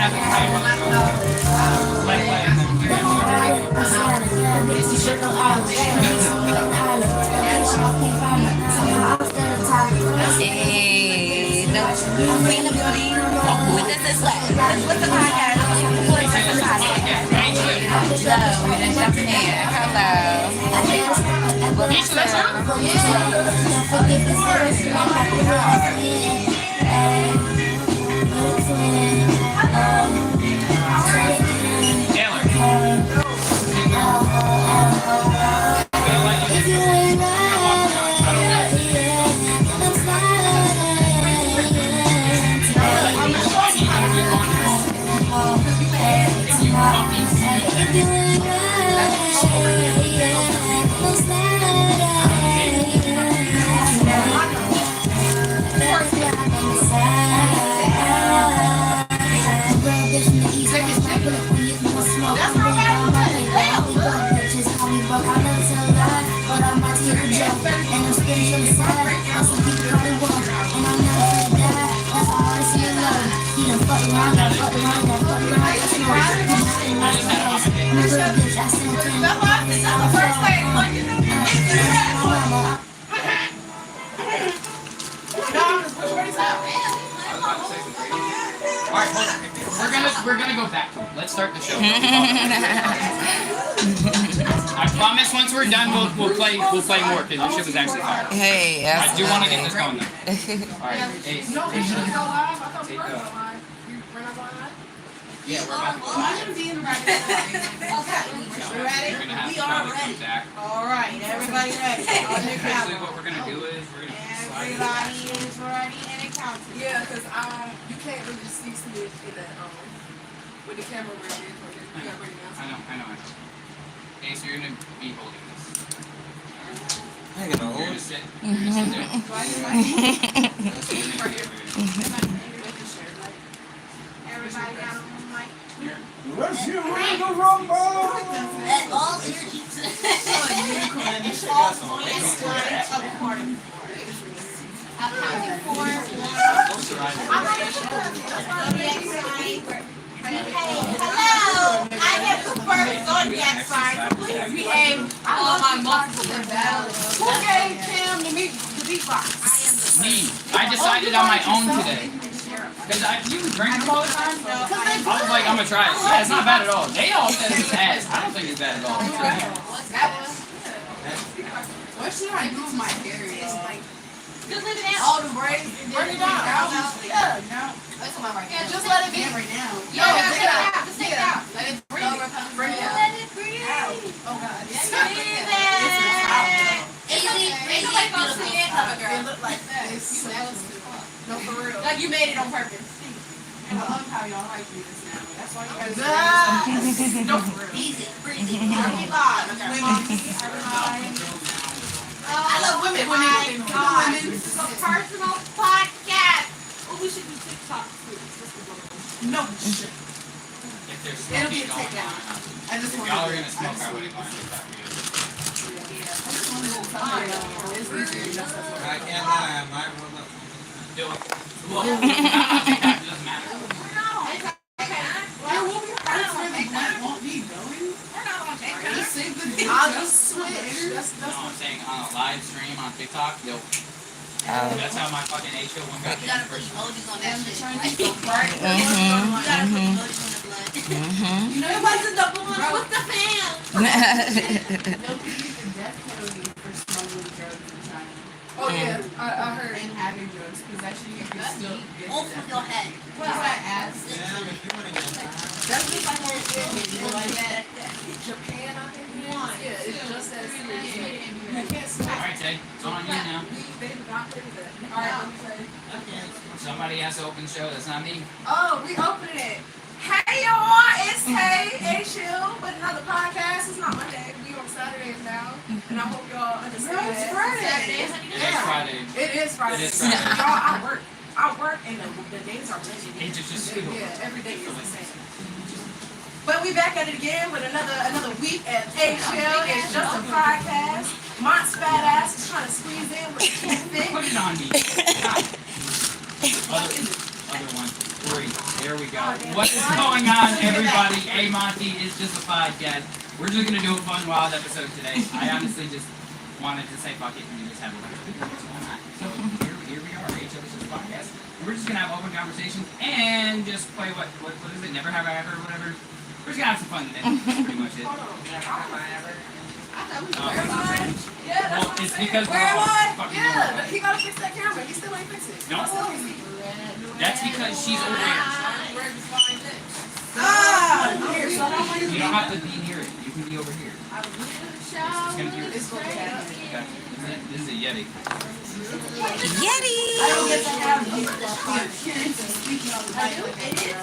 Hey, no. What does this like? What's the podcast? No, we didn't jump in. Hello. We're gonna go back to it. Let's start the show. I promise once we're done we'll play more because this shit was actually fire. Hey, I do want to get this going though. Alright, Ace. Yeah, we're about to go live. We are ready. Alright, everybody ready. Basically what we're gonna do is we're gonna Everybody is ready and it counts. Yeah, because you can't really see me in that with the camera where it is. You gotta bring it down. I know. Okay, so you're gonna be holding this. I'm gonna You're hold gonna it. sit there. Everybody down on the mic. Let's get ready to rumble! All earkeeps. All voice lines of recording. I'm counting 4, 1. Hey, hello! I have the first zodiac sign. Please behave. I love my multiple invalid. Who gave Tim the beatbox? Me. I decided on my own today. Because you drink them all the time? I was like, I'm gonna try it. Yeah, it's not bad at all. They all said it's ass. I don't think it's bad at all. What should I do with my hair? It's like Just leave it out. all the braids. Bring it down. Yeah, no. Yeah, just let it be. Right now. Yeah, just take it out. Just take it out. Let it breathe. Bring it out. Let it breathe. Oh God. Breathe it. Ain't nobody supposed to see it, cover girl. It looked like this. No, for real. Like you made it on purpose. I love how y'all hype me this now. That's why you guys. No, for real. Easy. Breathe it. I love women. It's a personal podcast. Oh, we should do TikTok too. No. If there's It'll be smoking a going takedown. on. I just If want y'all are gonna smoke, I wouldn't go on TikTok. I can't lie, I might roll up. Do it. Well, not TikTok, it doesn't matter. I'll just switch. You know what I'm saying? On a live stream on TikTok, yo. That's how my fucking A show one got You gotta there put first. emojis on that shit. You gotta put emojis on the blood. You know, it wasn't the blood, what's the fan? Oh yeah, I heard in having drugs because actually you can still get Off of your head. What I asked? Damn, if you wanna get That's just like what like that. Japan, I think it is. Yeah, it's just as serious. You can't smoke. Alright, Tay, it's on you now. They do not play that. Alright, let me say. Somebody has to open the show, that's not me. Oh, we opening it. Hey y'all, it's Tay, A-Chill, with another podcast. It's not Monday, we on Saturdays now. And I hope y'all understand. It's Friday. It is Friday. It is Friday. It is Friday. Y'all, I work and the days are legendary. It's just Yeah, every day is the same. But we back at it again with another week at A-Chill. It's just a podcast. Mont's fat ass is trying to squeeze in with the fit. Put it on me. Other one. 3. There we go. What is going on, everybody? Hey, Monty, it's just a podcast. We're just gonna do a fun, wild episode today. I honestly just wanted to say fuck it and just have a bunch of people. So here we are, HL is just a podcast. We're just gonna have open conversations and just play what is it? Never have I ever, whatever. We're just gonna have some fun today. That's pretty much it. Yeah, Well, it's because we're where am all I? fucking Yeah, over. he gotta fix that camera. He still ain't fixed it. No. That's because she's over here. Here, so I don't want You don't have to be near it. You can be over here. It's gonna be It's going to happen. Okay. This is a Yeti. Yeti! I don't get to have the appearance of speaking on the mic like I do.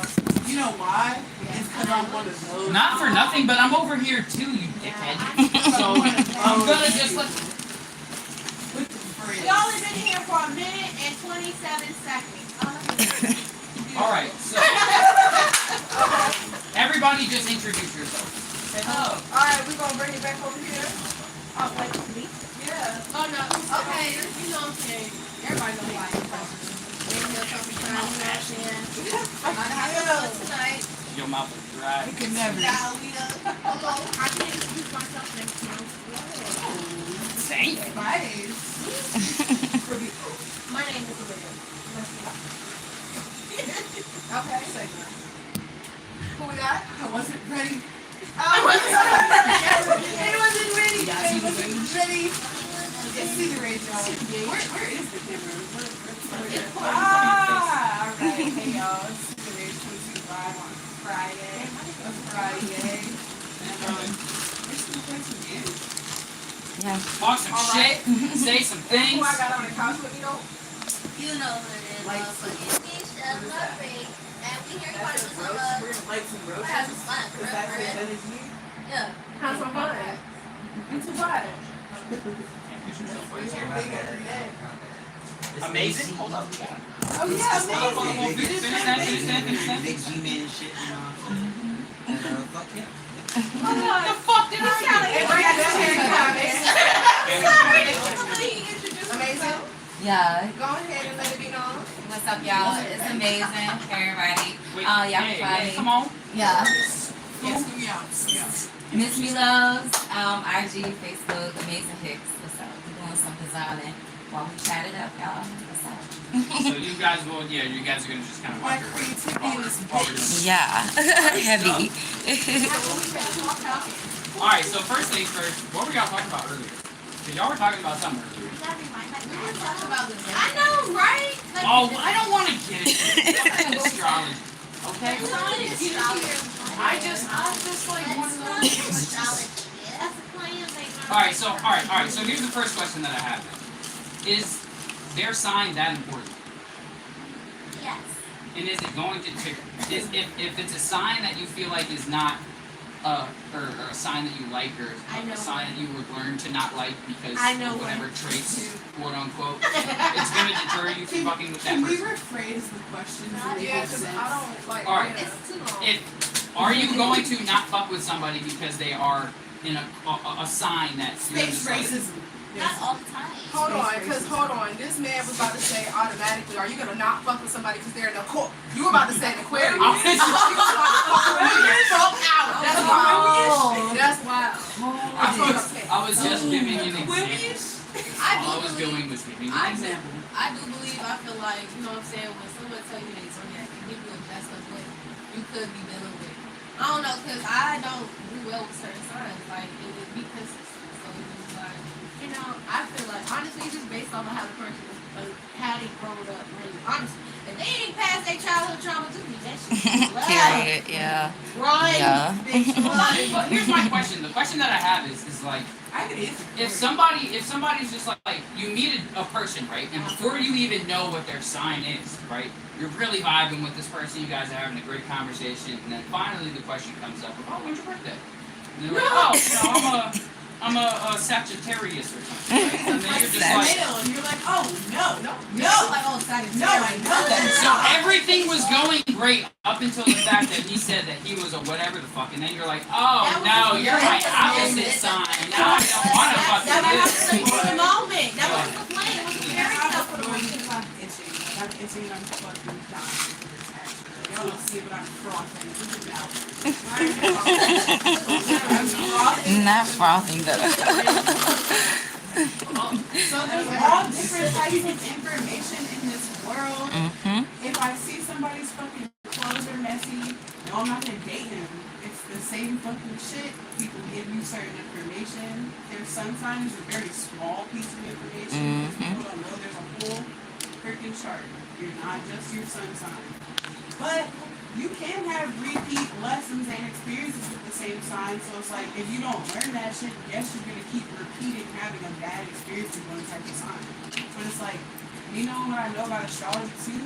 You know why? It's because I'm one of those. Not for nothing, but I'm over here too, you dickhead. So I'm gonna just let. We only been here for a minute and 27 seconds. All right. So everybody, just introduce yourself. Alright, we're going to bring it back over here. Oh, wait, me? Yeah. Oh, no. Okay, you know what I'm saying. Everybody knows why I'm talking. Tonight. Your mouth is dry. You can never. Hello, I can introduce myself next time. Thank you. Nice. My name is Olivia. Okay, say that. Who we got? I wasn't ready. I He wasn't ready. You got He some wasn't things? ready. It's cigarette, y'all. Where is the camera? It's Alright. Hey, y'all. It's cigarette 225 on Friday. A Friday. And, we're just gonna play some games. Yeah. Talk some shit. Say some Who things. I got on the couch with me, though? You know what it is. Like, It's me, Chef Lovely. And we here to That's watch some some roast. We're gonna play some roast. have some fun. Because that's it. That is me. Yeah. Have some fun. You too bad. Amazing. Hold up. Oh, yeah, amazing. Finish that. Big G-Man shit, you know what I'm saying? And, fuck yeah. What the fuck did I Hey, say? bring that chair and Amazing. Yeah. Go ahead and let it be known. What's up, y'all? It's amazing. Everybody. Wait, Y'all hey, Friday. come on. Yeah. Yes, we are. Miss Me Loves, IG, Facebook, Amazing Hicks. What's up? We're doing some designing while we chat it up, y'all. What's up? So you guys will, you guys are gonna just kind of My walk around. creativity in this While we're doing- Yeah. Heavy. All right. So first things first. What were y'all talking about earlier? Because y'all were talking about something earlier. I know, right? Oh, I don't want to get into astrology. Okay. I just like want to know. All right. So here's the first question that I have. Is their sign that important? Yes. And is it going to if it's a sign that you feel like is not or a sign that you like or I know. a sign that you would learn to not like because I know of whatever one. traits, quote unquote, it's gonna deter you from fucking with that Can we person. rephrase the question? Yeah, because I don't like. Alright. Yeah. It's too long. Are you going to not fuck with somebody because they are in a sign that you're Space just like- racism. Not all the time. Hold on. This man was about to say automatically, are you gonna not fuck with somebody because they're in the court? You were about to say an Aquarius. I was- You was about to fuck with me. Fuck out. That's wild. That's wild. I was just giving you an example. I All I was do doing believe, was giving you an example. I do believe, I feel like, you know what I'm saying, when someone tell you they zodiac can give you a best of what you could be dealing with. I don't know, because I don't do well with certain signs. Like, it would be consistent. So it was like, you know, I feel like, honestly, it's just based off of how the person, how they grown up, really. Honestly, if they ain't past their childhood trauma, just be that shit. Period. Yeah. Run, Yeah. bitch, run. But here's my question. The question that I have is like, I could answer. if somebody's just like you meet a person, right, and before you even know what their sign is, right, you're really vibing with this person, you guys are having a great conversation, and then finally the question comes up, oh, when's your birthday? And they're like, oh, no, I'm a Sagittarius or something, right? And then you're just like, And you're like, oh, no. Like, oh, Sagittarius. No, I know that. so everything was going great up until the fact that he said that he was a whatever the fuck, and then you're like, oh no, you're my opposite sign. Now I don't want to fuck That with was you. the moment. That was the plan. It was the very stuff for the moment. I'm fucking dying. y'all don't see it, but I'm frothing. Look at that. Not frothing though. So there's all different types of information in this world. Mm-hmm. If I see somebody's fucking clothes are messy, no, I'm not gonna date him. It's the same fucking shit. People give you certain information. Their sun sign is a very small piece of information. Because people don't know there's a whole freaking chart. You're not just your sun sign. But you can have repeat lessons and experiences with the same sign. So it's like, if you don't learn that shit, yes, you're gonna keep repeating having a bad experience with one type of sign. But it's like, you know what I know about astrology too?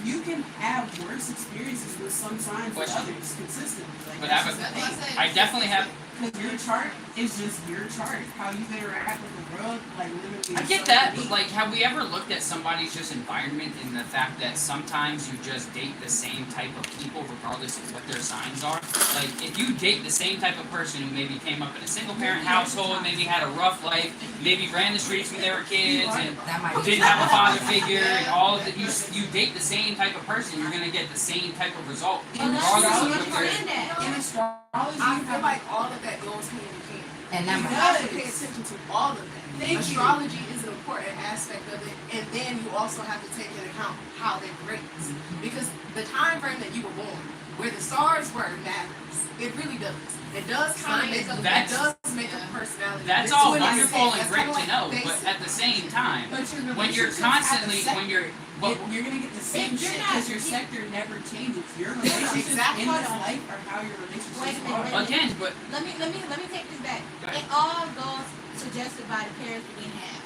You can have worse experiences with some signs than others consistently. Like, But that's just- I definitely have. because your chart is just your chart. How you interact with the world, like literally. I get that, but like, have we ever looked at somebody's just environment and the fact that sometimes you just date the same type of people regardless of what their signs are? Like, if you date the same type of person who maybe came up in a single parent household, maybe had a rough life, maybe ran the streets when they were kids, and That might be didn't have a father figure, and all of that, you date the same type of person, you're gonna get the same type of result, regardless of what their. In astrology, I feel like all of that goes hand in hand. and that You might have to pay attention to all of that. Thank you. Astrology is an important aspect of it, and then you also have to take into account how they grades. Because the time frame that you were born, where the stars were, matters. It really does. It does kind of make up. It does make up personality. That's It's all what I wonderful said. and That's great kinda to know, like but basic. at the same time, but your when you're relationships have constantly, a sector. when you're, well, You're gonna get the same If you're shit not- because your sector never changes. Your relationships Exactly. in this life are how your relationships Wait a minute, are. wait a minute. again, but Let me take this back. Right. It all goes suggested by the parents that we have.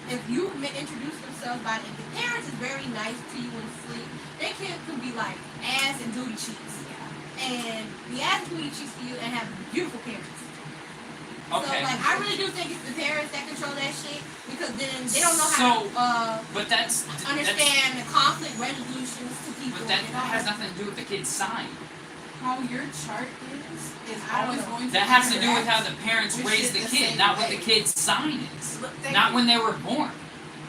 If you introduce themselves by if the parents is very nice to you in sleep, their kids could be like ass and booty cheeks. And be ass and booty cheeks for you and have beautiful parents. okay. So like I really do think it's the parents that control that shit because then they don't know So, how to But that's understand the conflict resolutions to people. But that and all has nothing to do with the kid's sign. How your chart is always going to. That has to do with how interact the parents with raised shit the the kid, same not what way. the kid's sign is. Look, thank Not you. when they were born.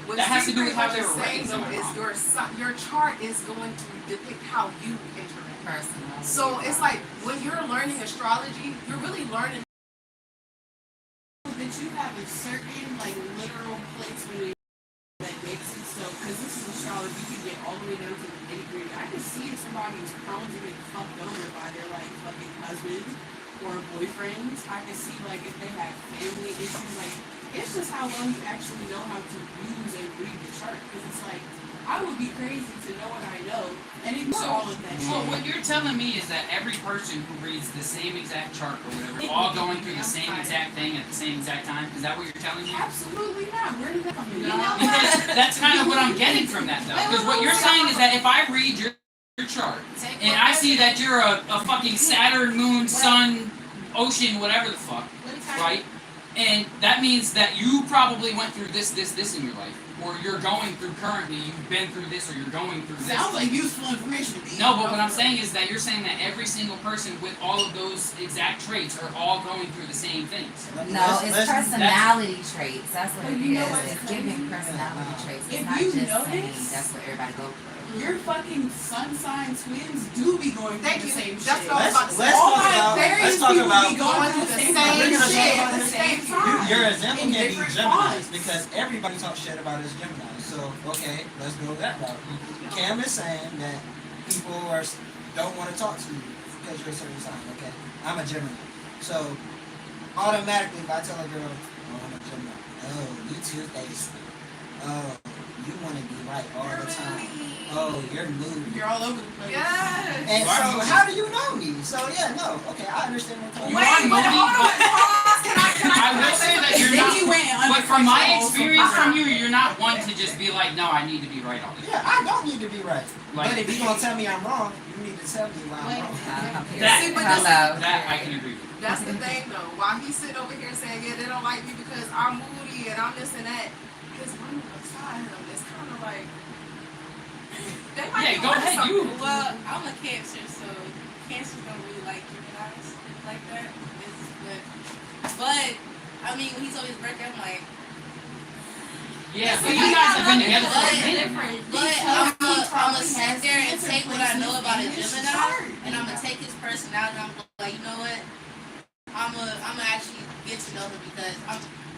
What That has to do with how Steve they were pretty much raised, is saying, am I though, wrong? is your chart is going to depict how you interact. personal. So it's like when you're learning astrology, you're really learning. That you have a certain like literal place where that makes it so because this is astrology, you can get all the way down to the nitty-gritty. I can see if somebody's prone to get fucked over by their like fucking husband or boyfriends. I can see like if they have family issues, like it's just how well you actually know how to use and read the chart. Because it's like I would be crazy to know what I know and ignore all of that So shit. what you're telling me is that every person who reads the same exact chart or whatever, all going through the same exact thing at the same exact time, is that what you're telling me? Absolutely not. Where did that come from? You know what? Because that's kind of what I'm getting from that though. Because what you're saying is that if I read your chart and I see that you're a fucking Saturn, Moon, Sun, Ocean, whatever the fuck, right? And that means that you probably went through this in your life. Or you're going through currently, you've been through this, or you're going through this. Sounds like useful information to me. No, but what I'm saying is that you're saying that every single person with all of those exact traits are all going through the same things. No, it's Let's- personality traits. That's what But it you know is. what? It's giving personality traits. It's If not you just notice- saying that's what everybody go through. Your fucking sun sign twins do be going through Thank the you. same That's shit. what I was about to say. Let's All talk my about. various Let's talk people about. be going through the same Same shit shit at the at the same same time. Your example In can be different Gemini's fonts. because everybody talks shit about his Gemini. So okay, let's go that route. Cam is saying that people don't want to talk to you because you're a certain sign. Okay, I'm a Gemini, so automatically if I tell a girl, "Oh, I'm a Gemini," oh, you two-faced. Oh, you want to be right all the time. Oh, you're moody. You're all over the place. Yes. And You are so, moody. how do you know me? So yeah, no, okay, I understand what You you're are saying. moody, but I will say that you're Then you not. went But from my unprofessional, so- experience from you, you're not one to just be like, no, I need to be right all the time. Yeah, I don't need to be right. Like, But if you're gonna tell me I'm wrong, you need to tell me why Wait. I'm wrong. That- See, but Hello. that I can agree with. That's the thing though. While he's sitting over here saying, yeah, they don't like me because I'm moody and I'm this and that, his woman beside him is kind of like, they might Yeah, be go onto ahead, something. you. Well, I'm a Cancer, so Cancers don't really like Geminis like that. But I mean, when he told me his birthday, I'm like, Yeah, but See, you guys have been together for a but- minute. different. but I'm I'm gonna probably sit has there and cancer take what I know placements about a in his Gemini, chart. and I'm gonna take his personality. And I'm like, you know what? I'm gonna actually get to know him because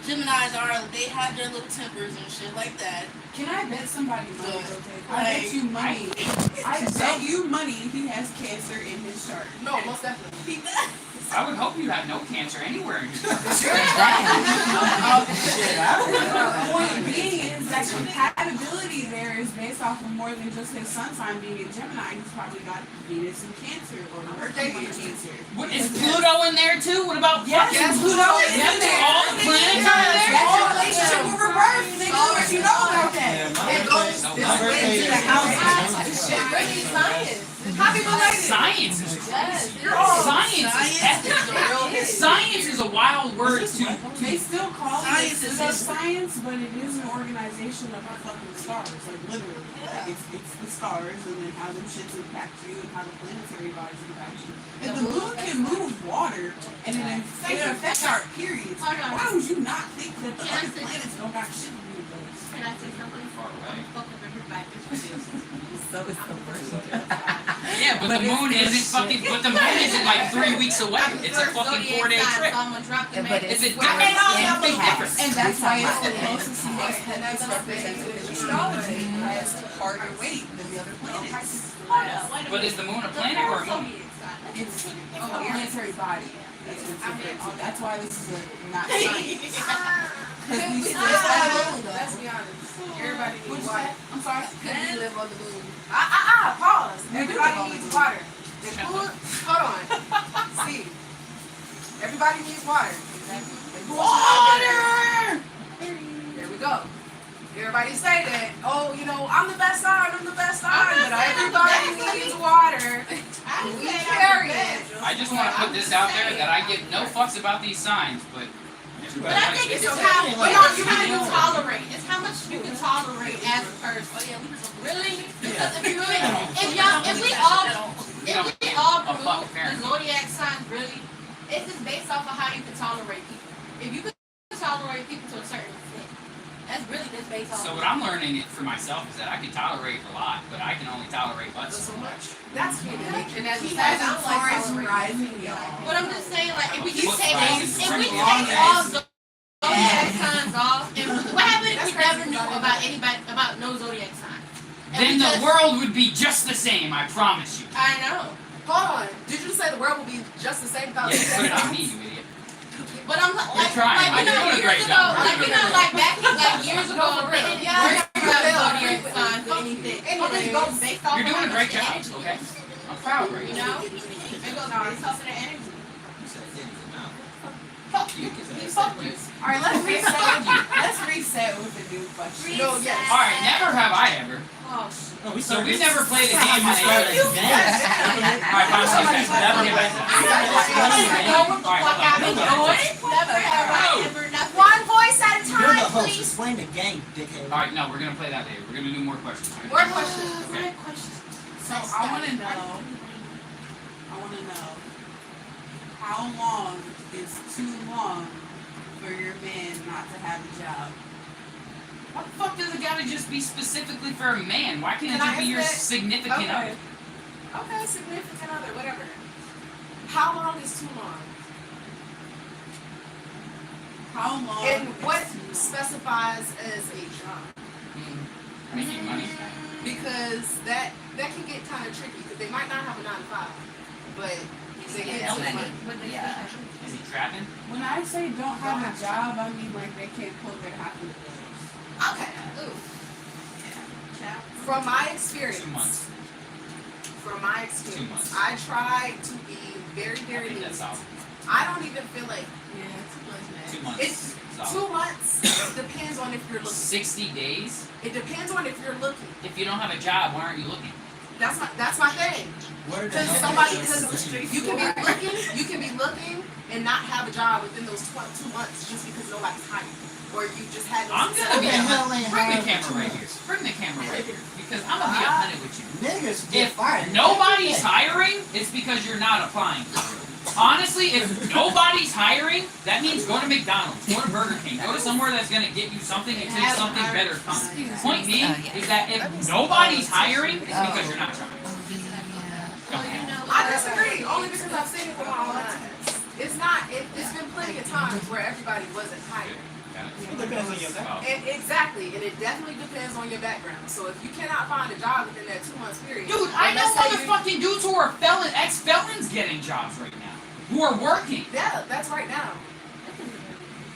Geminis they have their little tempers and shit like that. Can I bet somebody money? But, I bet you money. I So- bet you money he has cancer in his chart. No, most definitely. He does. I would hope you have no cancer anywhere in your Shit, I don't know. The point being is that compatibility there is based off of more than just his sun sign being a Gemini. He's probably got Venus in Cancer or Mercury in Cancer. What, is Pluto in there too? What about Yes, fucking Pluto is in there. All the planets are in there? That's your relationship with reverse, nigga. What you know about that? Yeah, my It goes birthday into is the house. Shit, really science. Happy belated. Science is Yes. Science is a wild word to. They still call Science it is science, but it is an organization of fucking stars, like literally. Like it's the stars and then how them shits impact you and how the planetary bodies impact you. If the moon can move water and it affects our periods, why would you not think that the other planets don't got shit to do with those? Can I say something? Far away. Fuck with everybody. So it's the worst. Yeah, but the moon isn't fucking. But the moon isn't like 3 weeks away. It's a fucking 4-day trip. So I'm gonna drop the Yeah, but man. Is it it's- different? Big Yeah. difference. And that's why it's the closest to us and that's represented in astrology. It has harder weight than the other planets. But is the moon a planet or a moon? It's a planetary body. That's why this is not science. Because we still Let's be honest. Everybody needs water. I'm sorry. Could we live on the moon? Pause. Everybody needs water. The food, Hold on. see. Everybody needs water. Water! There we go. Everybody say that. Oh, I'm the best sign. I'm the best sign. But everybody needs water. We carry it. I just want to put this out there that I give no fucks about these signs, but. But I think it's how But much you you can can tolerate. It's how much you can tolerate as a person. Oh yeah, we just really because if we all A fuck group parent. the zodiac signs really, it's just based off of how you can tolerate people. If you can tolerate people to a certain extent, that's really just based off. So what I'm learning for myself is that I can tolerate a lot, but I can only tolerate but so much. That's human nature. That's He besides. has I a don't like Taurus tolerating. rising, y'all. But I'm just saying, like, if we just Foot take rising, if we strength take rising. all zodiac signs off, and what happened if That's we never crazy. knew about anybody about no zodiac sign? And Then we the just- world would be just the same, I promise you. I know. Hold on. Did you say the world will be just the same without Yeah, the put it on me, you idiot. But I'm like, trying. like You're doing a great years job. ago, like back years ago, they didn't Yeah. zodiac signs or anything. Anyways. It goes based off You're of doing a how great much job, energy, okay? I'm proud right You now. know, it goes based off of the energy. Fuck you. Fuck you. All right, let's reset with a new question. No, yes. Alright, never have I ever. Oh shit. No, we So we started. never played a game on started Alright, fine, okay. Never get back to that. Know what the fuck I've been doing? Never have I ever nothing. One voice at a You're the time, host. please. Explain the game, dickhead. Alright, no, we're gonna play that later. We're gonna do more questions. More questions. Okay. So I want to know how long is too long for your man not to have a job? Why the fuck does it gotta just be specifically for a man? Why can't it Can I just be your ask that? significant other? Okay, significant other, whatever. How long is too long? How long? And what is too long? specifies as a job? Making money. Because that can get kind of tricky because they might not have a 9 to 5, but they get some money. Yeah. Is he trapping? When I say don't have a job, I mean like they can't pull their half of the bills. Okay. From my experience, 2 months. from my 2 experience, months. I try to be very, I very think that's lenient. solid. I don't even feel like 2 months. it's Solid. 2 months. Depends on if you're looking. 60 days? It depends on if you're looking. If you don't have a job, why aren't you looking? That's my thing. What are the Because you can be looking and not have a job within those 2 months just because nobody's hiring, or you just had no. I'm gonna be success. bring the camera right here. Bring the camera right here. Because I'm gonna be 100 with you. Niggas get If fired. nobody's hiring, it's because you're not applying. Honestly, if nobody's hiring, that means go to McDonald's, go to Burger King, go to somewhere that's gonna get you something until something better comes. Point being is that if nobody's hiring, it's because you're not trying. Go ahead. I disagree, only because I've seen it with my own eyes. It's not. It's been plenty of times where everybody wasn't hired. It depends on your background. Exactly, and it definitely depends on your background. So if you cannot find a job within that 2 months period, Dude, I and know let's say you- motherfucking dudes who are ex-felons getting jobs right now. Who are working. Yeah, that's right now.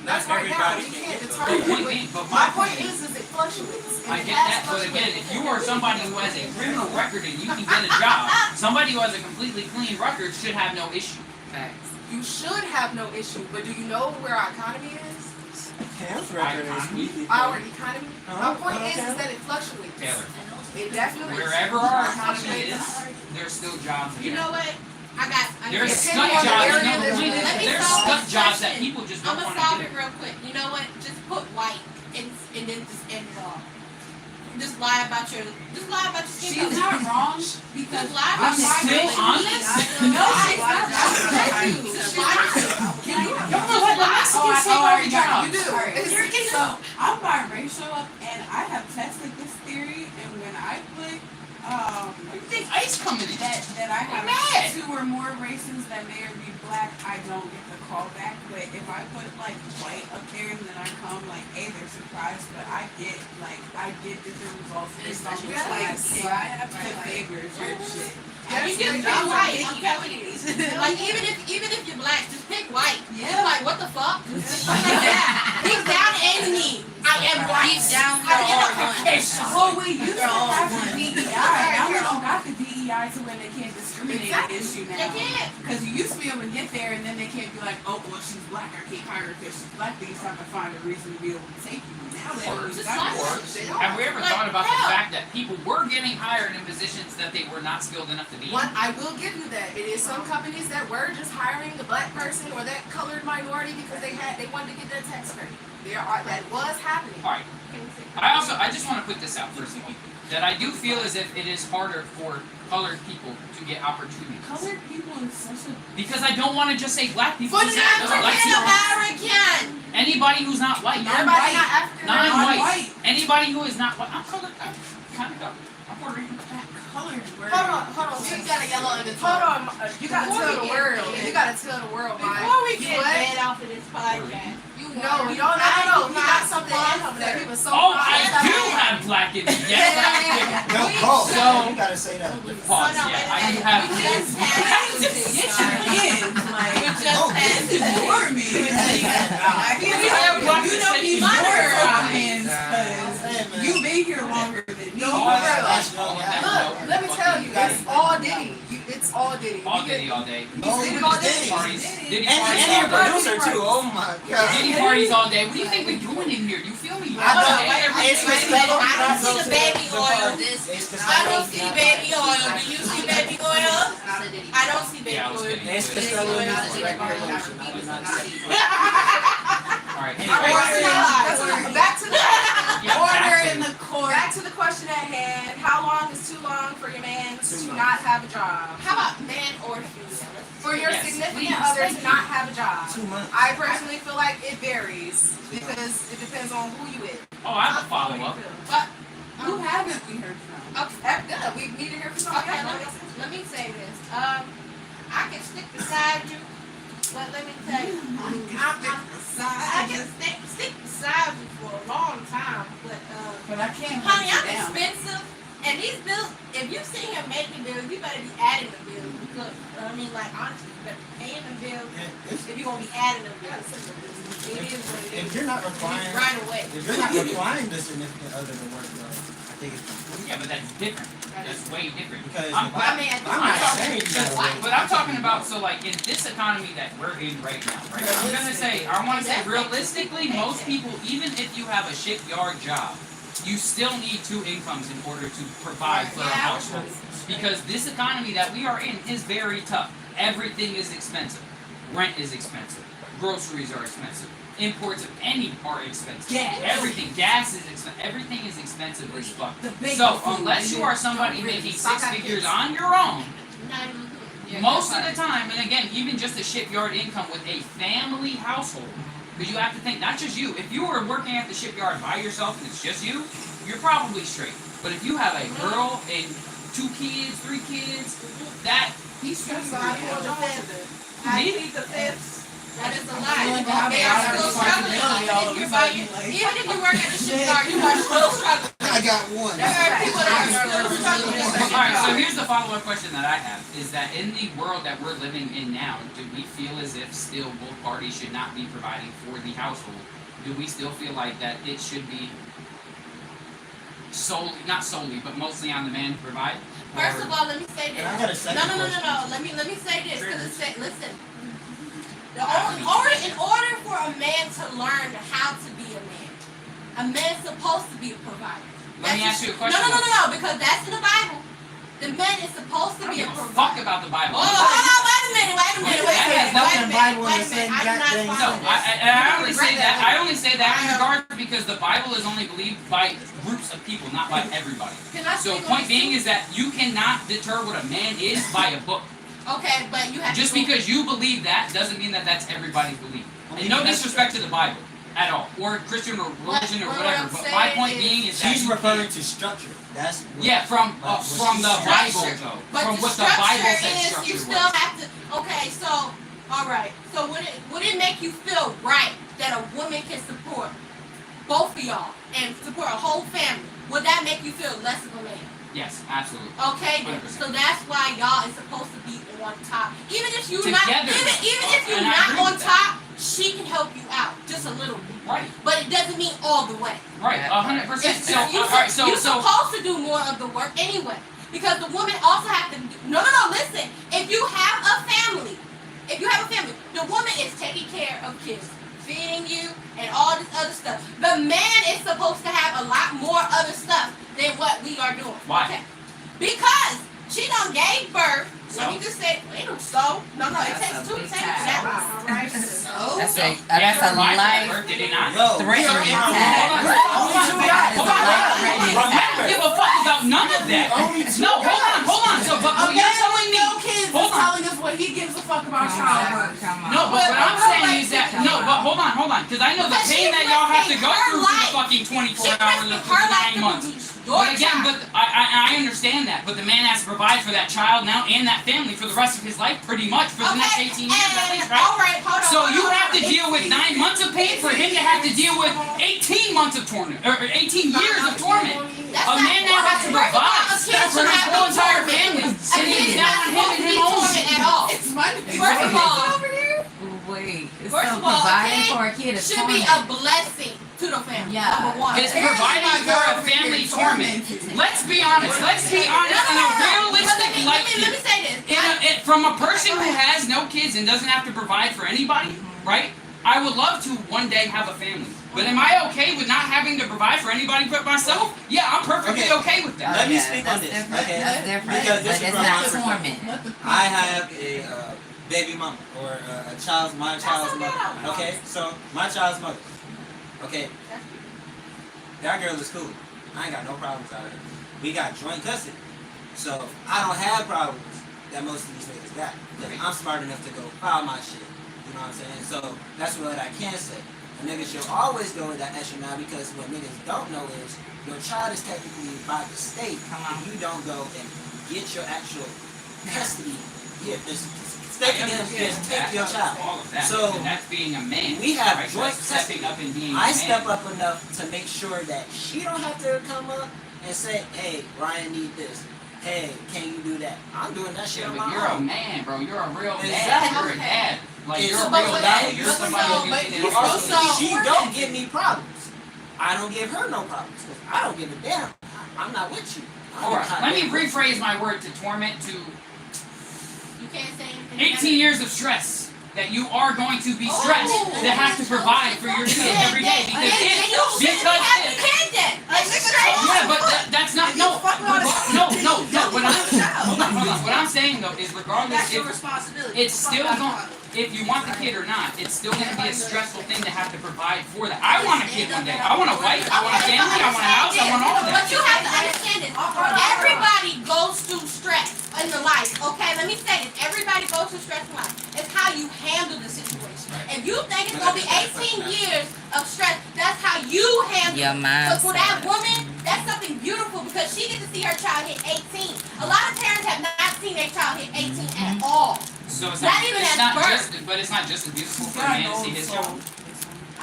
That's Not right now. everybody You can can't get those. determine. Point being, but My point is it fluctuates. and I it get has that, but again, fluctuated. if you are somebody who has a criminal record and you can get a job, somebody who has a completely clean record should have no issue. Facts. You should have no issue, but do you know where our economy is? Cam's record is weekly. Our economy? My point is okay. that it fluctuates. Taylor, It definitely wherever our economy is, there's still jobs You there. know what? I got. There's Depending scut on the jobs. area No, that the you point live is, in. there's solve scut this jobs that question. people just I'm don't gonna want solve to it do. real quick. You know what? Just put white and then just end it all. Just lie about your skin She's color. not wrong Just because lie I'm about your still skin honest. no, she's not wrong. Y'all are like the Mexicans take all the jobs. You do. So I'm biracial and I have tested this theory, and when I put You think ICE coming in? that I have Mad. 2 or more races that may or be black, I don't get the call back. But if I put like white up there and then I come like, hey, they're surprised, but I get different results based on which like to favor certain shit. You can pick white. I'm telling you. Like even if you're black, just pick white. Yeah. You're like, what the fuck? Deep down in me, I am white. Deep down, I you're am all one. Well, we used to all have the one. DEI. Now we don't got the DEI to when they can't discriminate Exactly. against you They now. can't. Because you used to be able to get there and then they can't be like, oh, well, she's black, I can't hire her because she's black. They used to have to find a reason to be able to take you. Now they don't Just got like that. Have we ever Like, thought about the hell. fact that people were getting hired in positions that they were not skilled enough to be in? One, I will give you that. It is some companies that were just hiring the black person or that colored minority because they wanted to get their tax credit. That was happening. All right. I just want to put this out first of all, that I do feel as if it is harder for colored people to get opportunities. Colored people is such a Because I don't want to just say black people. For Just the say black African people. American. Anybody who's not white. Everybody not African American. Non-white. Anybody who is not white. I'm colored. I'm kind of colored. I'm Puerto Rican. colored word. Hold on. You got a yellow undertone. Hold on. You gotta tell the world. You gotta tell the world, Mike. Before we You get what? banned off of this podcast, No, you don't know. He got something in him that he was so Oh, proud I of. do have black in me. Yes, No, We- pause. So- You gotta say that. Pause. Yeah, I do have. we just had to Get your kids, like, we just had to ignore me. You know he's more Americans because you've been here longer than me. No, Look, let me tell you, it's all Diddy. It's all Diddy. All Diddy all day. Oh, Diddy it's all Diddy. Parties. Diddy And parties a all day. producer too. Oh my god. Diddy parties all day. What do you think we're doing in here? You feel me? I know. All day, every It's day. Costello. I don't see the baby oil. It's I don't see baby oil. Do you see baby oil? I don't see baby Yeah, I was oil. kidding. It's Costello. Alright, Back to the order in the court. back to the question at hand. How long is too long for your man to not have a job? How about man or female? For your Yes, significant please. other Thank to you. not have a job? 2 months. I personally feel like it varies because it depends on who you with. Oh, I have a follow up. But Who haven't we heard from? Okay, good. We need to hear from somebody okay, else. let me say this. I can stick beside you, but let me tell you, I can stick beside you for a long time, But I can't honey, hold I'm you down. expensive, and these bills. If you see him making bills, you better be adding the bills because I mean, like honestly, you better be paying the bills. If you're gonna be adding the bills, it is what it If is. you're not requiring, Right away. if you're not requiring the significant other to work, though, I think it's Yeah, but that's different. That's way different. because I'm- if I mean, I'm not I'm saying you gotta work. But I'm talking about, so like in this economy that we're in right now, right? I'm gonna say, I wanna say realistically, most people, even if you have a shipyard job, you still need 2 incomes in order to provide for a household. Because this economy that we are in is very tough. Everything is expensive. Rent is expensive. Groceries are expensive. Imports of any are expensive. Gas. Everything, gas is expensive. Everything is expensive as fuck. The big So food, unless you are somebody making 6 figures on your own, Most of the time, and again, even just a shipyard income with a family household, because you have to think, not just you. If you are working at the shipyard by yourself and it's just you, you're probably straight. But if you have a girl and 2 kids, 3 kids, that He's stressed So out. I feel the fifth. Me? I plead the fifth. That is a You lie. ain't gonna have They a are lot of still struggling. responsibility all of a sudden, like- Even if you work at the shipyard, you are still struggling. I got one. There are people that are still struggling. Alright, so here's the follow-up question that I have, is that in the world that we're living in now, do we feel as if still both parties should not be providing for the household? Do we still feel like that it should be solely, not solely, but mostly on the man to provide? First of all, let me say this. And I got a second No. question. Let me say this. Listen. In order for a man to learn how to be a man's supposed to be a provider. Let me ask you a question. No, because that's in the Bible. The man is supposed to I don't be a give a provider. fuck about the Bible. Hold on, wait a minute. That has nothing in the Bible in the same I do not goddamn No, follow this. I only say that. I only say that in regards because the Bible is only believed by groups of people, not by everybody. Can I So speak on point this being too? is that you cannot deter what a man is by a book. Okay, but you have Just to go- because you believe that doesn't mean that that's everybody's belief. And no disrespect to the Bible at all, or Christian or religion or what whatever. I'm But my saying point is- being is that She's you referring can't- to structure. That's what- Yeah, from the Structure. Bible though, But from the what the Bible structure says is structure you was. still have to. Okay, so all right. So would it make you feel right that a woman can support both of y'all and support a whole family? Would that make you feel less of a man? Yes, absolutely. Okay, then. 100%. So that's why y'all is supposed to be on top. Even if you're not, Together. even if you're And I not agree on with that. top, she can help you out just a little bit. Right, But it doesn't mean all the way. right, 100%. It's, So, you're alright, so supposed to do more of the work anyway. Because the woman also have to do, no, listen. If you have a family, the woman is taking care of kids, feeding you, and all this other stuff. The man is supposed to have a lot more other stuff than what we are doing. Why? Okay? Because she done gave birth. So? Let me just say, ain't no so. No, it takes two. It takes that. All right. So. That's a yes, that's a my life birth, did it not? Yo, threatening we are- attack. I don't give a fuck about none of that. No, hold on. So, but A you're man telling with me. no kids is Hold on. telling us what he gives a fuck about childbirth. No, but what I'm saying is that but hold on, because I know the Because pain she's that y'all have to go risking through her for the life. fucking 24 She's hours risking of her life 9 to months. produce your But again, child. but I understand that, but the man has to provide for that child now and that family for the rest of his life, pretty much for the next 18 years at least, right? All right, hold on. So hold you on, have to hold on. deal with 9 months of pain for him to have to deal with 18 months of torment, or 18 years of torment. That's A not- man now has to first of all, provide a kid for should his have whole no entire torment. family. A And kid it's is not not on him supposed and to be him only. torment at all. It's money. First of all, over here. Wait, First so of all, providing a kid for a kid is should be a torment. blessing to the family. Yeah. Number one. It's providing for a family torment. Let's be honest. Let's be honest in a realistic light Let me say this. from a person who has no kids and doesn't have to provide for anybody, right? I would love to one day have a family. But am I okay with not having to provide for anybody but myself? Yeah, I'm perfectly okay with that. Let me Yeah, speak that's on this, different. okay? That's different. Because this But is it's from my not perspective. torment. I have a baby mama or my child's mother. Okay, so my child's mother. Okay, that girl is cool. I ain't got no problems out of it. We got joint custody, so I don't have problems that most of these niggas got. Because I'm smart enough to go file my shit. You know what I'm saying? So that's what I can say. A nigga should always go with that extra mile because what niggas don't know is your child is technically by the state. If you don't go and get your actual custody, here, this state can just take your child. All of that. So, and that's being a man. we have right? joint That's stepping up and being a I man. step up enough to make sure that she don't have to come up and say, hey, Ryan need this. Hey, can you do that? I'm doing that shit Yeah, on but my you're a own. man, bro. You're a real dad. Exactly. You're a dad. Like It's you're a about real that. dad. You're But somebody so- who but gets you in Also, so- she don't give me problems. I don't give her no problems. 'Cause I don't give a damn. I'm not with you. I'm Alright, not let me with you. rephrase my word to torment to You can't say anything. 18 years of stress. That you are going to be stressed Oh. to have to provide for your kids every day because yeah, but that's not no. What I'm saying though is regardless That's your if responsibility. it's still going, if you want the kid or not, it's still going to be a stressful thing to have to provide for that. I want a kid one day. I want a wife. I want a family. I want a house. I want all of But that. you have to understand this. Everybody goes through stress in the life, okay? Let me say this. Everybody goes through stress in life. It's how you handle the situation. If you think it's going to be 18 years of stress, that's how you handle Your it. mindset. So for that woman, that's something beautiful because she gets to see her child hit 18. A lot of parents have not seen their child hit 18 at all. So it's Not even it's at not birth. just, but it's not just as beautiful for a man to see his child.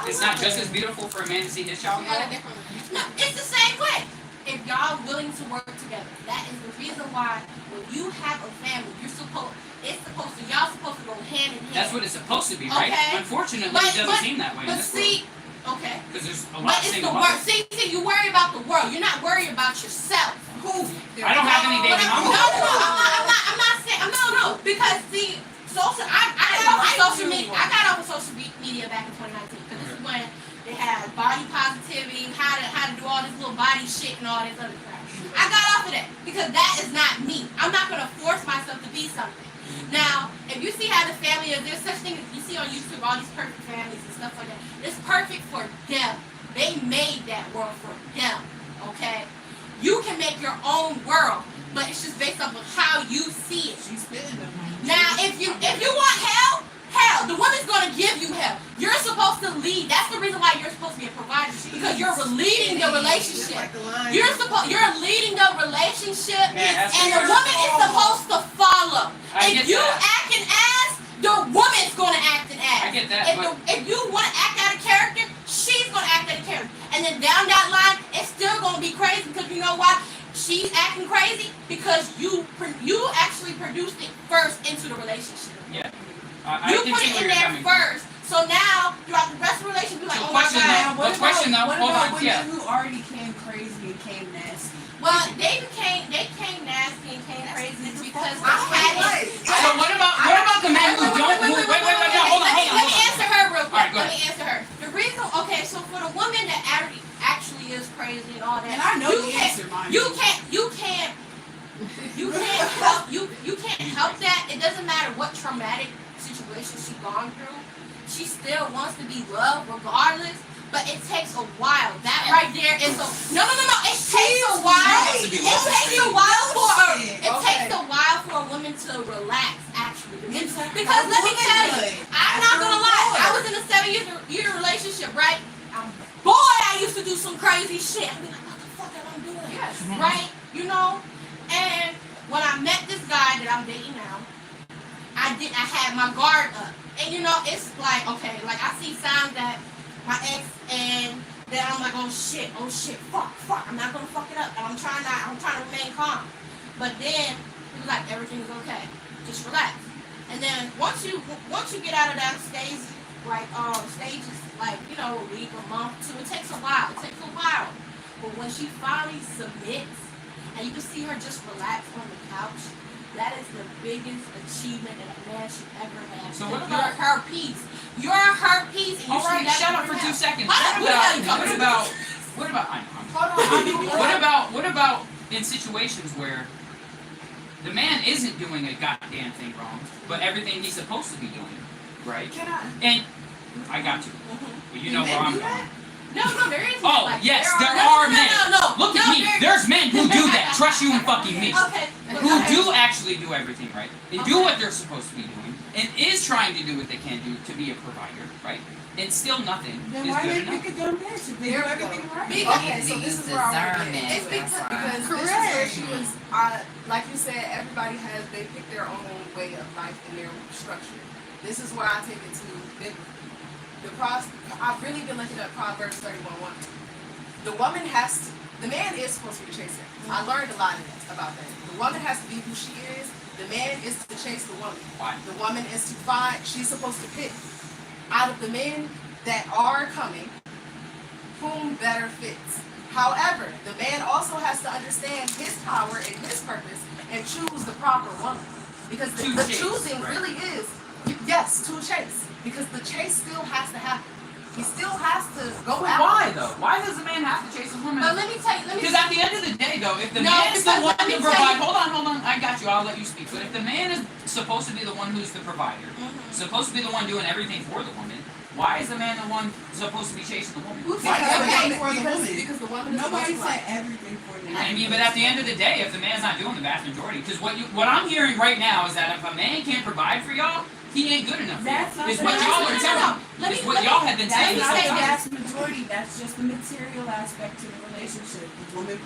It's not just as beautiful for a man to see his child. No, it's the same way. If y'all willing to work together, that is the reason why when you have a family, y'all supposed to go hand in hand. That's what it's supposed to be, right? Okay. Unfortunately, But- it doesn't seem that way in But this see, okay. Because there's a lot But of it's single the mothers. world. See, you worry about the world. You're not worried about yourself. Who? I don't have any dating No, on. I'm not saying. No. Because see, I got off of social media back in 2019 because this is when they had body positivity, how to do all this little body shit and all this other crap. I got off of that because that is not me. I'm not gonna force myself to be something. Now, if you see how the family is, there's such thing as you see on YouTube, all these perfect families and stuff like that. It's perfect for them. They made that world for them. Okay? You can make your own world, but it's just based off of how you see it. She's spitting them. Now, if you want hell, the woman's gonna give you hell. You're supposed to lead. That's the reason why you're supposed to be a provider because you're leading the relationship. You're leading the relationship, and the woman is supposed to follow. If you acting ass, the woman's gonna act an ass. I get that, If you want to act out of character, she's gonna act out of character. And then down that line, it's still gonna be crazy because you know why? She's acting crazy because you actually produced it first into the relationship. Yeah. You put it in there first. So now throughout the rest of the relationship, you're like, oh my God. The question though, What hold about on, women yeah. who already came crazy and came nasty? Well, they came nasty and came crazy because they had it. So what about the men who don't move? Wait, hold on. Let me answer her real quick. Alright, go Let me answer her. The reason, okay, so for the woman that actually is crazy and all that, And I know the answer, mind you can't help that. It doesn't matter what traumatic situation she's gone through. She still wants to be loved regardless. But it takes a while. That right there is a no. It takes a while. It takes a while for a woman to relax. Actually, because let me tell you, I'm not gonna lie. I was in a 7-year relationship, right? Boy, I used to do some crazy shit. I'd be like, what the fuck am I doing? Yes. Right? You know. And when I met this guy that I'm dating now, I had my guard up, and you know, it's like okay, like I see signs that my ex, and then I'm like, oh shit, fuck, I'm not gonna fuck it up, and I'm trying to remain calm. But then he was like, everything's okay, just relax. And then once you get out of that stage, like stages, like you know, a week, a month, 2, it takes a while. But when she finally submits, and you can see her just relax on the couch, that is the biggest achievement that a man should ever have. So what you're her peace. You're her peace, and you All right, should shut up never for 2 have. seconds. What about in situations where the man isn't doing a goddamn thing wrong, but everything he's supposed to be doing, right? Can I? And I got you. Well, you know where I'm going. No, there is. Oh, like, yes, there are men. No. Look at me. There's men who do that. Trust you and fucking me. Okay. Who do actually do everything right and do what they're supposed to be doing and is trying to do what they can do to be a provider, right? And still nothing Then is why good they enough. pick a dumb bitch if they do everything right? Okay, so this is where I want to get. It's Discernment, because this is where she was, like you said, everybody they pick their own way of life and their structure. This is where I take it to I've really been looking at Proverbs 31:1. The man is supposed to be the chaser. I learned a lot of that about that. The woman has to be who she is. The man is to chase the woman. Why? The woman is to find, she's supposed to pick out of the men that are coming, whom better fits. However, the man also has to understand his power and his purpose and choose the proper woman. Because the choosing really is, yes, to chase. Because the chase still has to happen. He still has to go out. Why though? Why does the man have to chase a woman? But let me tell you. Because at the end of the day, though, if the man is the one to provide, hold on, I got you. I'll let you speak. But if the man is supposed to be the one who's the provider, supposed to be the one doing everything for the woman, Why is the man the one supposed to be chasing the woman? Who said Why? everything for the because, woman? because the woman is Nobody most said everything for the woman. I mean, but at the end of the day, if the man's not doing the vast majority, because what I'm hearing right now is that if a man can't provide for y'all, he ain't good enough for That's you. not Is the- what no, y'all no, are no, telling no. me. Is what y'all have been saying That's this not whole the time. vast majority. That's just the material aspect to the relationship. The woman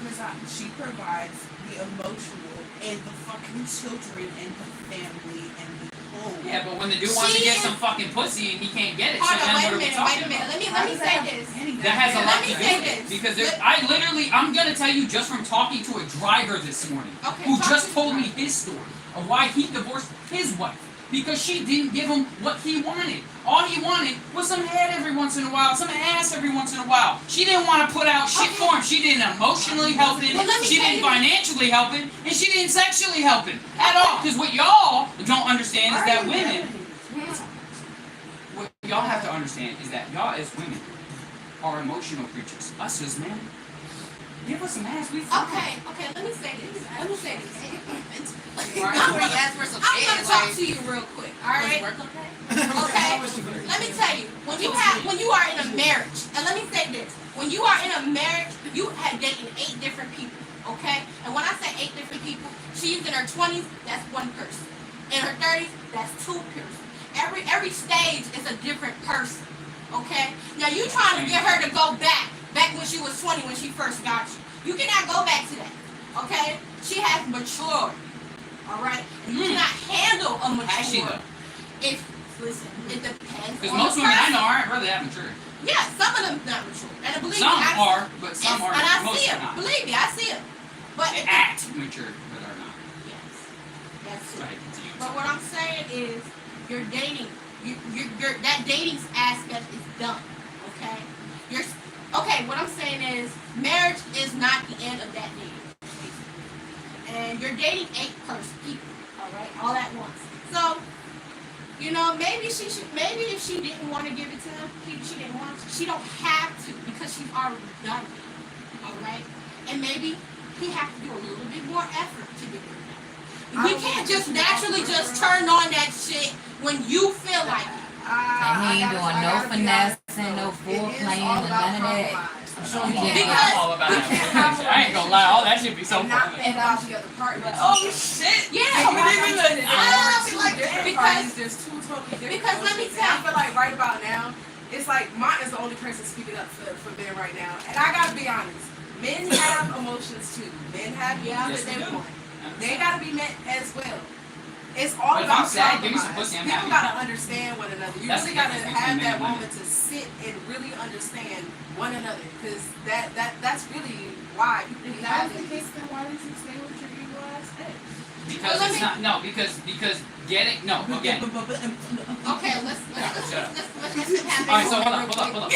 she provides the emotional and the fucking children and the family and the home. Yeah, but when the dude wants to get some fucking pussy and he can't get it, so Hold on, then wait what a are we minute, talking wait a minute. about? Let me say this. That has a lot Let to me do say with it. this. Because I'm gonna tell you just from talking to a driver this morning, Okay, who talk just to told the me his story of why he divorced his wife. Because she didn't give him what he wanted. All he wanted was some head every once in a while, some ass every once in a while. She didn't want to put out shit for him. She didn't emotionally help him. Well, let me She tell didn't you- financially help him. And she didn't sexually help him at all. Because what y'all don't understand is that women, what y'all have to understand is that y'all as women are emotional creatures. Us as men, give us some ass, we fine. Okay, let me say this. Right? I'm Before you ask for some I'm shit, gonna talk like, to you real quick, alright? work okay? Okay, let me tell you, when you are in a marriage, and let me say this, when you are in a marriage, you have dated 8 different people, okay? And when I say 8 different people, she's in her 20s, that's 1 person. In her 30s, that's 2 persons. Every stage is a different person, okay? Now you trying to get her to go back when she was 20 when she first got you. You cannot go back to that, okay? She has matured, all right? And you cannot handle a Has she mature. though? Listen, it depends Because on most the women I person. know aren't really that mature. Yeah, some of them not mature. And believe Some me, are, but some and aren't. I Most see are them. not. Believe me, I see them. But They it, act mature, but are not. yes, that's it. Right, continue. But what I'm saying is, you're dating. You're that dating aspect is done. Okay. Okay. What I'm saying is, marriage is not the end of that dating. And you're dating 8 people. All right, all at once. So, maybe she should. Maybe if she didn't want to give it to him, she didn't want to. She don't have to because she's already done it. All right, and maybe he has to do a little bit more effort to get it done. We can't just naturally just turn on that shit when you feel like it. And he ain't doing no finessing, no foreplay, and none of that. I'm Because- all about that. I ain't gonna lie, all that should be so And not fun. put all together partners. Oh shit! Yeah, because There's 2 totally different because let me emotions. tell And I feel like right about now, it's like mine is the only person speaking up for men right now. And I gotta be honest, men have emotions too. Men have needs Yes, that we they do. want. They gotta be met as well. It's all But if about I'm sad, give me some compromise. pussy, I'm People happy. gotta understand one another. You That's really the gotta difference have between men that and women. moment to sit and really understand one another, because that's really why people If be that was having the case, then why did you stay with your evil ass ex? Because Well, it's not, no, because getting, no, again. okay, let's have Alright, so it hold up.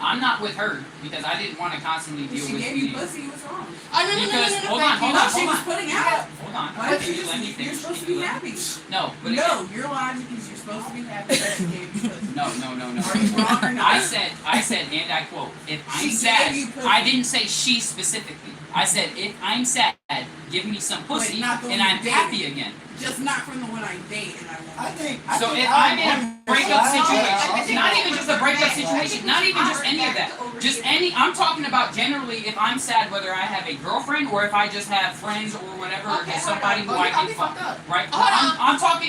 I'm not with her because I didn't want to constantly deal She with gave you the. pussy, what's wrong? Because, hold on, You hold know on, she hold was on. putting out. Hold on. Why Let did me you finish. You're supposed to be happy. No, but again, No, your logic is you're supposed to be happy that she gave you pussy. no. Are you wrong or not? I said, and I quote, if I'm She sad, gave you pussy. I didn't say she specifically. I said, if I'm sad, give me some pussy, not the and one I'm you happy dated. again. Just not from the one I date and I I want. think. So think if I'm I'm in a on breakup your side. situation, not even just a breakup situation, not even just any of that, just any, I'm talking about generally if I'm sad whether I have a girlfriend or if I just have friends or whatever, or Okay, just hold somebody who on. I Oh, can you fuck, fucked up. right? Hold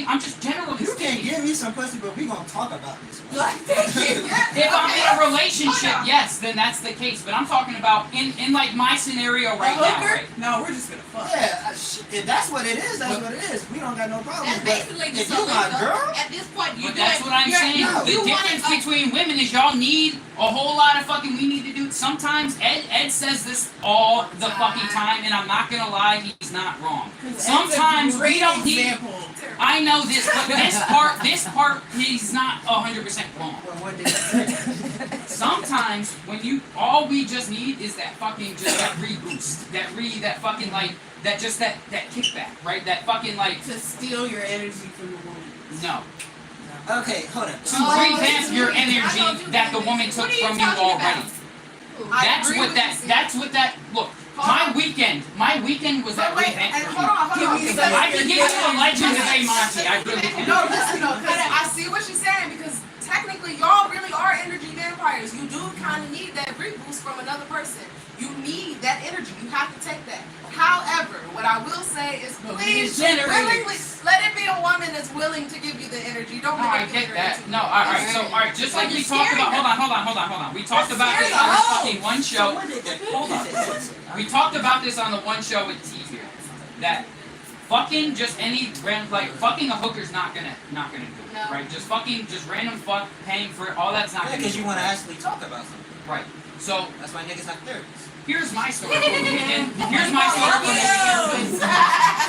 I'm just generally You can speaking. give me some pussy, but we gonna talk about this. If I'm in a relationship, yes, then that's the case. But I'm talking about in like my scenario right now, right? No, we're just gonna fuck. Yeah, if that's what it is, that's what it is. We don't got no problem. That's basically But if just you a my link girl, up. At this point, you But that's what I'm saying. no, The you difference want it- between women is y'all need a whole lot of fucking. We need to do. Sometimes Ed says this all the fucking time, and I'm not gonna lie, he's not wrong. Sometimes we don't need. Example. I know this, but this part, he's not 100% wrong. well, what did you say? Sometimes when all we just need is that fucking just that reboost, that fucking like that kickback, right? That fucking like To steal your energy from the woman. no. Okay, hold on. To revamp your energy that the woman took What are you from you talking already. about? That's what that look. My weekend was that Wait, revamp and for hold me. on, hold on. Give me I can give you a legend of A Monty, I really can. No, listen though, because I see what you're saying, because technically, y'all really are energy vampires. You do kind of need that reboost from another person. You need that energy. You have to take that. However, what I will say is, please willingly let it be a woman that's willing to give you the energy. Don't No, I get that. No, alright, so alright, just like we talked about, hold on. We talked about this on the fucking one show. Hold on. We talked about this on the one show with T here. That fucking just any random, like fucking a hooker's not gonna do it, No. right? Just random fuck paying for it, all that's not gonna do it. Because you want to actually talk about something. Right. So That's why niggas have therapists. here's my story for the weekend. Here's my story for the weekend.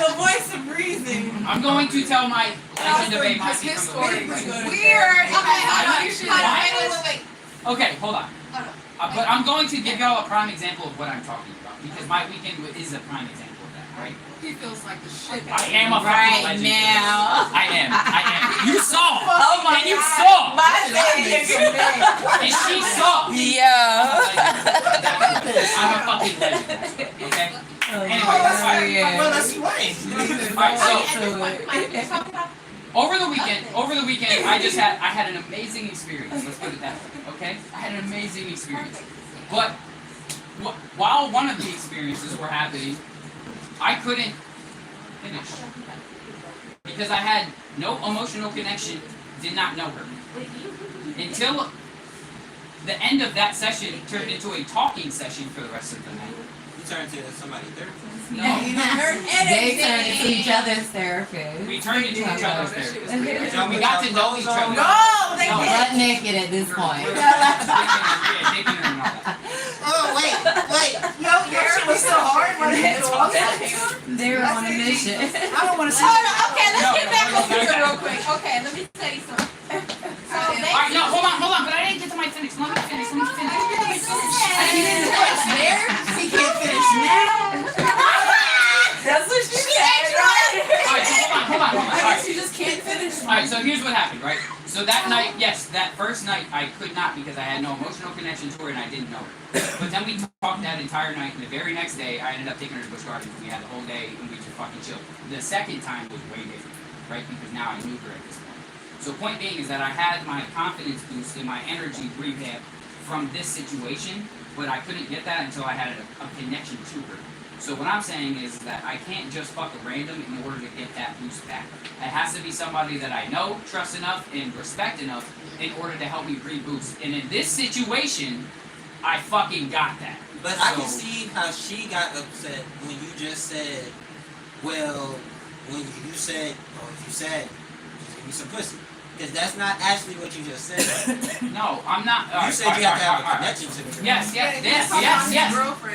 The voice of reason. I'm going to tell my legend of a Monty his from the story beginning. was Weird. Okay, Wait. Okay, hold on. Hold on. But I'm going to give y'all a prime example of what I'm talking about because my weekend is a prime example of that, right? He feels like the shit. I am a fucking Right legend. now. I am. You saw. Oh my And you God. saw. My And she saw. Yeah. I'm a fucking legend. Okay? Anyway, Oh, that's fine. yeah. Well, that's right. Alright, so over the weekend, I had an amazing experience. Let's put it that way, okay? I had an amazing experience. But while one of the experiences were happening, I couldn't finish because I had no emotional connection. Did not know her until the end of that session turned into a talking session for the rest of the night. You turn to somebody therapist. No, They turned into each other's therapist. we turned into each other's therapists. Y'all We put got y'all to know clothes each on? other. No, they No, didn't. Butt naked at this point. Taking her and all that. Oh, wait. Yo, your shit was so hard when it They were on a mission. I don't want to see Hold on, okay, let's No, get back no, over no, here no. real quick. Okay, let me tell you something. So they Alright, no, hold on, but I didn't get to my finish. Let me finish. He can't finish now. That's what she said, right? Alright, so hold on. I Alright. guess you just can't finish. Alright, so here's what happened, right? So that night, yes, that first night I could not because I had no emotional connection to her and I didn't know her. But then we talked that entire night and the very next day I ended up taking her to Busch Gardens. We had the whole day and we just fucking chilled. The second time was way different, right? Because now I knew her at this point. So point being is that I had my confidence boost and my energy revamp from this situation, but I couldn't get that until I had a connection to her. So what I'm saying is that I can't just fuck a random in order to get that boost back. It has to be somebody that I know, trust enough, and respect enough in order to help me reboost. And in this situation, I fucking got that. But I can So- see how she got upset when you just said, well, when you said, just give me some pussy. Because that's not actually what you just said. No, I'm not. You said you have to have a connection to the girl. Yes.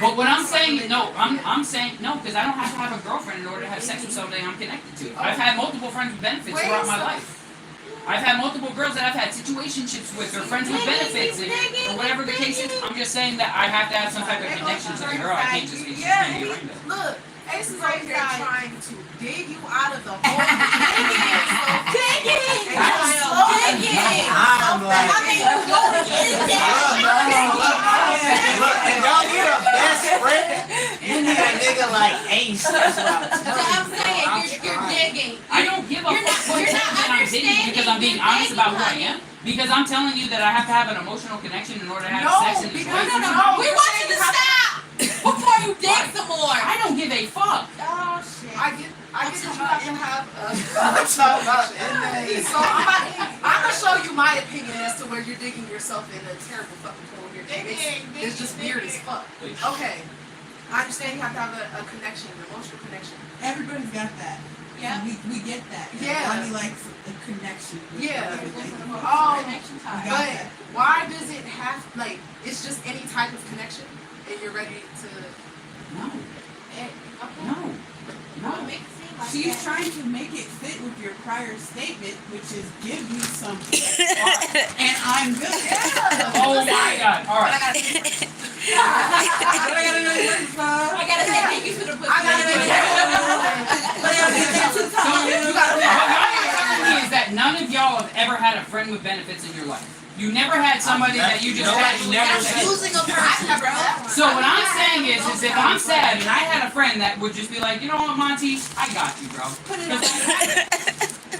But what I'm saying, I'm saying no, because I don't have to have a girlfriend in order to have sex with somebody I'm connected to. I've had multiple friends with benefits throughout my life. I've had multiple girls that I've had situationships with, or friends with benefits, or whatever the case is. I'm just saying that I have to have some type of connection to the girl. I can't just be a random. Look, Ace is over here trying to dig you out of the hole. I'm like, look, if y'all need a best friend, you need a nigga like Ace. That's what I'm So telling I'm you. saying you're digging. I don't give a You're not- fuck what you're not that I'm digging because I'm being honest about who I am. Because I'm telling you that I have to have an emotional connection in order to have sex in this way. We want you to stop before you dig some more. I don't give a fuck. Oh shit. I get that you have to have I'm talking about inmates. So I'm gonna show you my opinion as to where you're digging yourself in a terrible fucking hole here. It's just weird as fuck. Please. Okay, I understand you have to have a connection, an emotional connection. Everybody's got that. Yeah. We get that. Yeah. Everybody likes a connection. with Yeah. everything. Oh, Connection We time. got but that. why does it have like it's just any type of connection and you're ready to? No. Okay. No. Make it seem like She's that. trying to make it fit with your prior statement, which is give me something. And I'm good. Oh my god. Alright. I gotta know your I gotta say thank you to the pussy. I gotta make So what y'all telling me is that none of y'all have ever had a friend with benefits in your life. You never had somebody that you just had. Losing a person, bro. So what I'm saying is if I'm sad and I had a friend that would just be like, you know what, Monty, I got you, bro.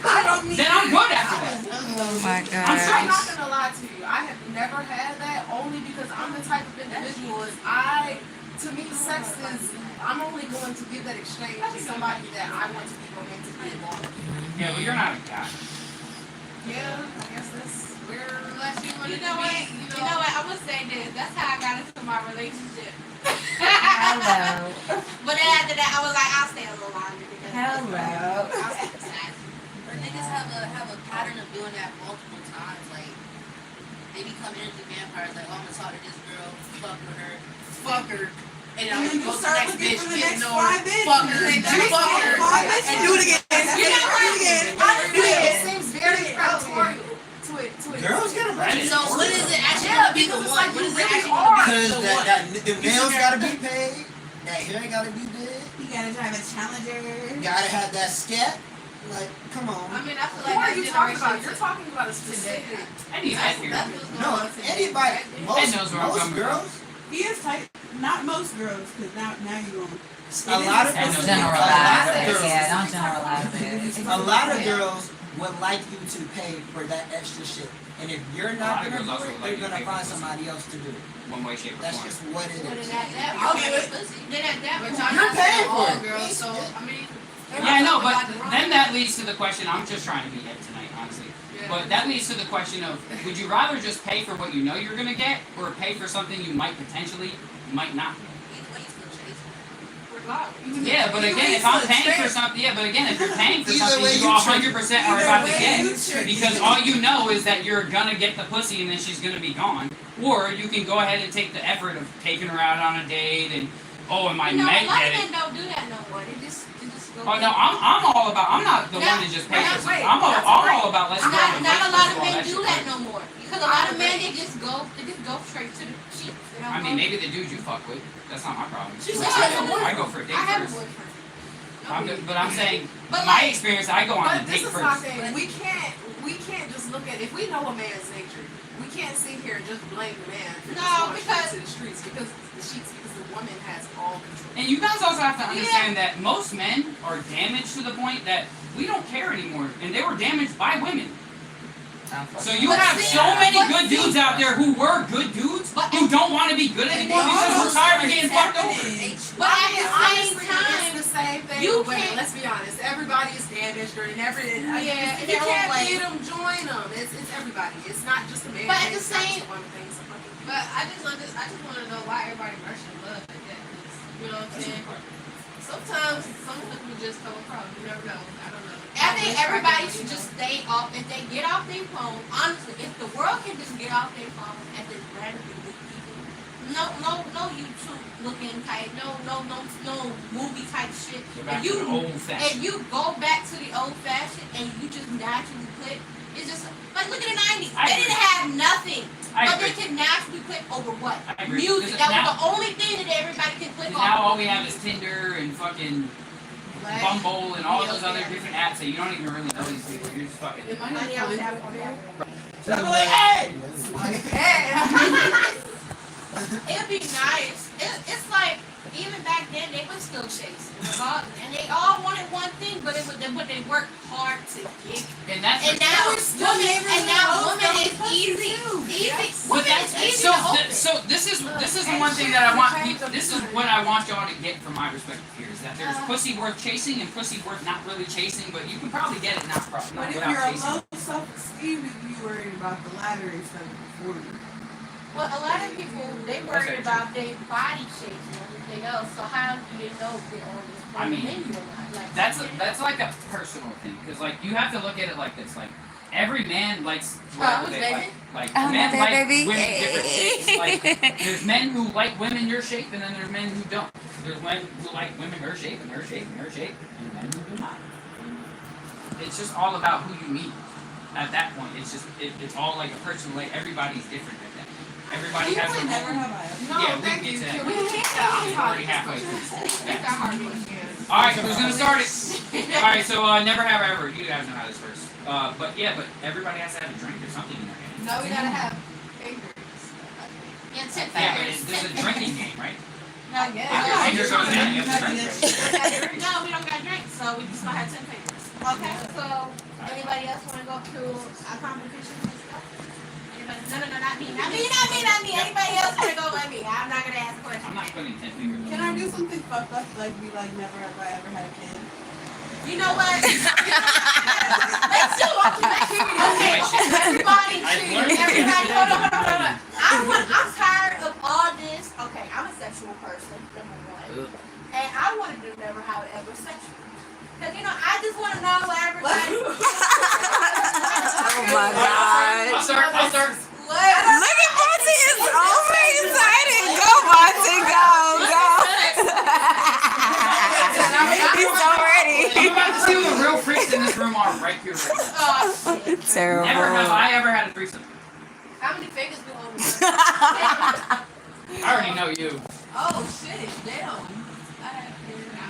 then I'm good after that. Oh my I'm not gosh. gonna lie to you. I have never had that only because I'm the type of individual to me sex is I'm only going to give that exchange to somebody that I want to be romantically involved with. Yeah, well, you're not a guy. Yeah, I guess that's where Unless you want You to know what? be, You know what? I would say this. That's how I got into my relationship. Hello. But then after that, I was like, I'll stay a little longer because Hello. I'll stay beside you. Or niggas have a pattern of doing that multiple times. Like they become energy vampires. Like, oh, I'm gonna talk to this girl, fuck her, and I'm And then gonna you go to the start next looking bitch, for the get next to know her, 5 bitches. fuck her, And then fuck her, 5 bitches. and do it again. You know what? it seems very predatory to it. Girls get a Right. So what is it actually Yeah, gonna be the because it's one? like What you is it really actually are. gonna be Because the one? the nails gotta be paid, that hair gotta be did, You gotta drive a Challenger. gotta have that scat. Like, come I on. mean, I feel Who like are that you talking about? generation You're talking about a specific. I need head here. That's what's going No, on today. anybody, knows where I'm most coming girls, He is tight. Not most girls, because now you're going. a lot of Don't Don't girls, generalize a lot of it. girls, Yeah, don't generalize it. a lot of girls would like you to pay for that extra shit. And if you're A lot not of gonna girls do also it, like you they're to gonna pay for find pussy. somebody else to do it. One way, shape, or That's form. just what it But is. then at that I'll point, give it. then at that But point, y'all You're not saying paying for all it. girls, so I mean. Yeah, no, but then that leads to the question. I'm just trying to be hip tonight, honestly. Yeah. But that leads to the question of: would you rather just pay for what you know you're gonna get, or pay for something you might potentially might not? Either way, you still chasing. Yeah, but again, if I'm paying for something, yeah, but again, if you're paying for Either something way, you you 100% are about to Either way, get, you trick. because all you know is that you're gonna get the pussy and then she's gonna be gone, or you can go ahead and take the effort of taking her out on a date and am I you know, a might lot get of it. men don't do that no more. They just go. Oh no, I'm all about. I'm not the No, one that just pays for that's something. right. I'm That's all right. about let's go. Not, and not a let's lot do of all men that do shit that first. no more because a lot of men they just go straight to the sheets. They don't I mean, go- maybe the dudes you fuck with. That's not my problem. She's Yeah, I go for a I date have a first. boyfriend. But I'm saying, But my like- experience, I go on a But this date is my first. thing. We can't just look at if we know a man's nature. We can't sit here and just blame the man for just No, going because- straight to the streets because the woman has all control. And you guys also have to understand that most men are damaged to the point that we don't care anymore, and they were damaged by women. So you But have see- so many but good see- dudes out there who were good dudes But- who don't want to be good anymore because we're tired of getting fucked over. But at the Honestly, same time, it's the same thing. you with women. can't- Let's be honest. Everybody is damaged or never. Yeah, if their you own can't way. beat them, join them. It's everybody. It's not just a man. But at thing, the it's not same- just one thing. It's a fucking thing. But I just want to know why everybody rushing love like that. 'Cause, you know what I'm saying? Sometimes some people just come across. You never know. I don't know. I think everybody should just stay off. If they get off their phone, honestly, if the world can just get off their phone and just randomly with people, no YouTube looking type, no movie type shit. Go back If to the old if fashioned. you go back to the old fashioned and you just naturally click, it's just like look at the 90s. I They agree. didn't have nothing, I but agree. they could naturally click over what? I agree. Music. Because That now- was the only thing that everybody could click Because now on. all we have is Tinder and fucking Bumble and all those other different apps that you don't even really know these people. You're just fucking. Money I was having on there. It'd be nice. It's like even back then they were still chasing, and they all wanted one thing, but they worked hard to get. And that's And now woman is easy. But Women that's is easy so. to open. So this is the one thing that I want. This is what I want y'all to get from my perspective here is that there's pussy worth chasing and pussy worth not really chasing, but you can probably get it not But if without you're a chasing. low self-esteem, you'd be worried about the latter instead of the former. Well, a lot of people they worry about their body shape and everything else. So how do they know if they're on this I mean, menu or not? Like, That's like a personal thing because like you have to look at it like this. Like every man likes Huh, whatever they baby? like. Like Oh, men my like baby. women different shapes. Like there's men who like women your shape, and then there's men who don't. There's men who like women her shape and her shape and her shape, and men who do not. It's just all about who you meet. At that point, it's just it's all like a personal. Like everybody's different at that. Everybody has their Never own. have I. No, Yeah, we thank can you. get to that. We can get that. We're already halfway through. That's our hard one. All right, so who's gonna start it? All right, so never have ever. You guys know how this works. But everybody has to have a drink or something in their hand. No, we gotta have fingers. Yeah, 10 Yeah, but fingers. there's a drinking game, right? I guess. If your finger goes in, you have to drink. No, we don't got drinks, so we just gonna have 10 fingers. Okay, so anybody else want to go to a competition and stuff? Anybody? No, not me. Anybody else want to go with me? I'm not gonna ask I'm questions. not putting 10 fingers. Can I do something fucked up like be like never have I ever had a kid? You know what? Let's do it. Okay, everybody, hold on. I'm tired of all this. Okay, I'm a sexual person, number one. And I want to do never have I ever sexual. Because, I just want to know everybody. Oh my God. I'll start. Look at Monty is over excited. Go, Monty, go. He's so ready. I'm about to see who the real freaks in this room are right here. Right now. Terrible. Never have I ever had a threesome. How many fingers we hold? I already know you. Oh shit! Damn.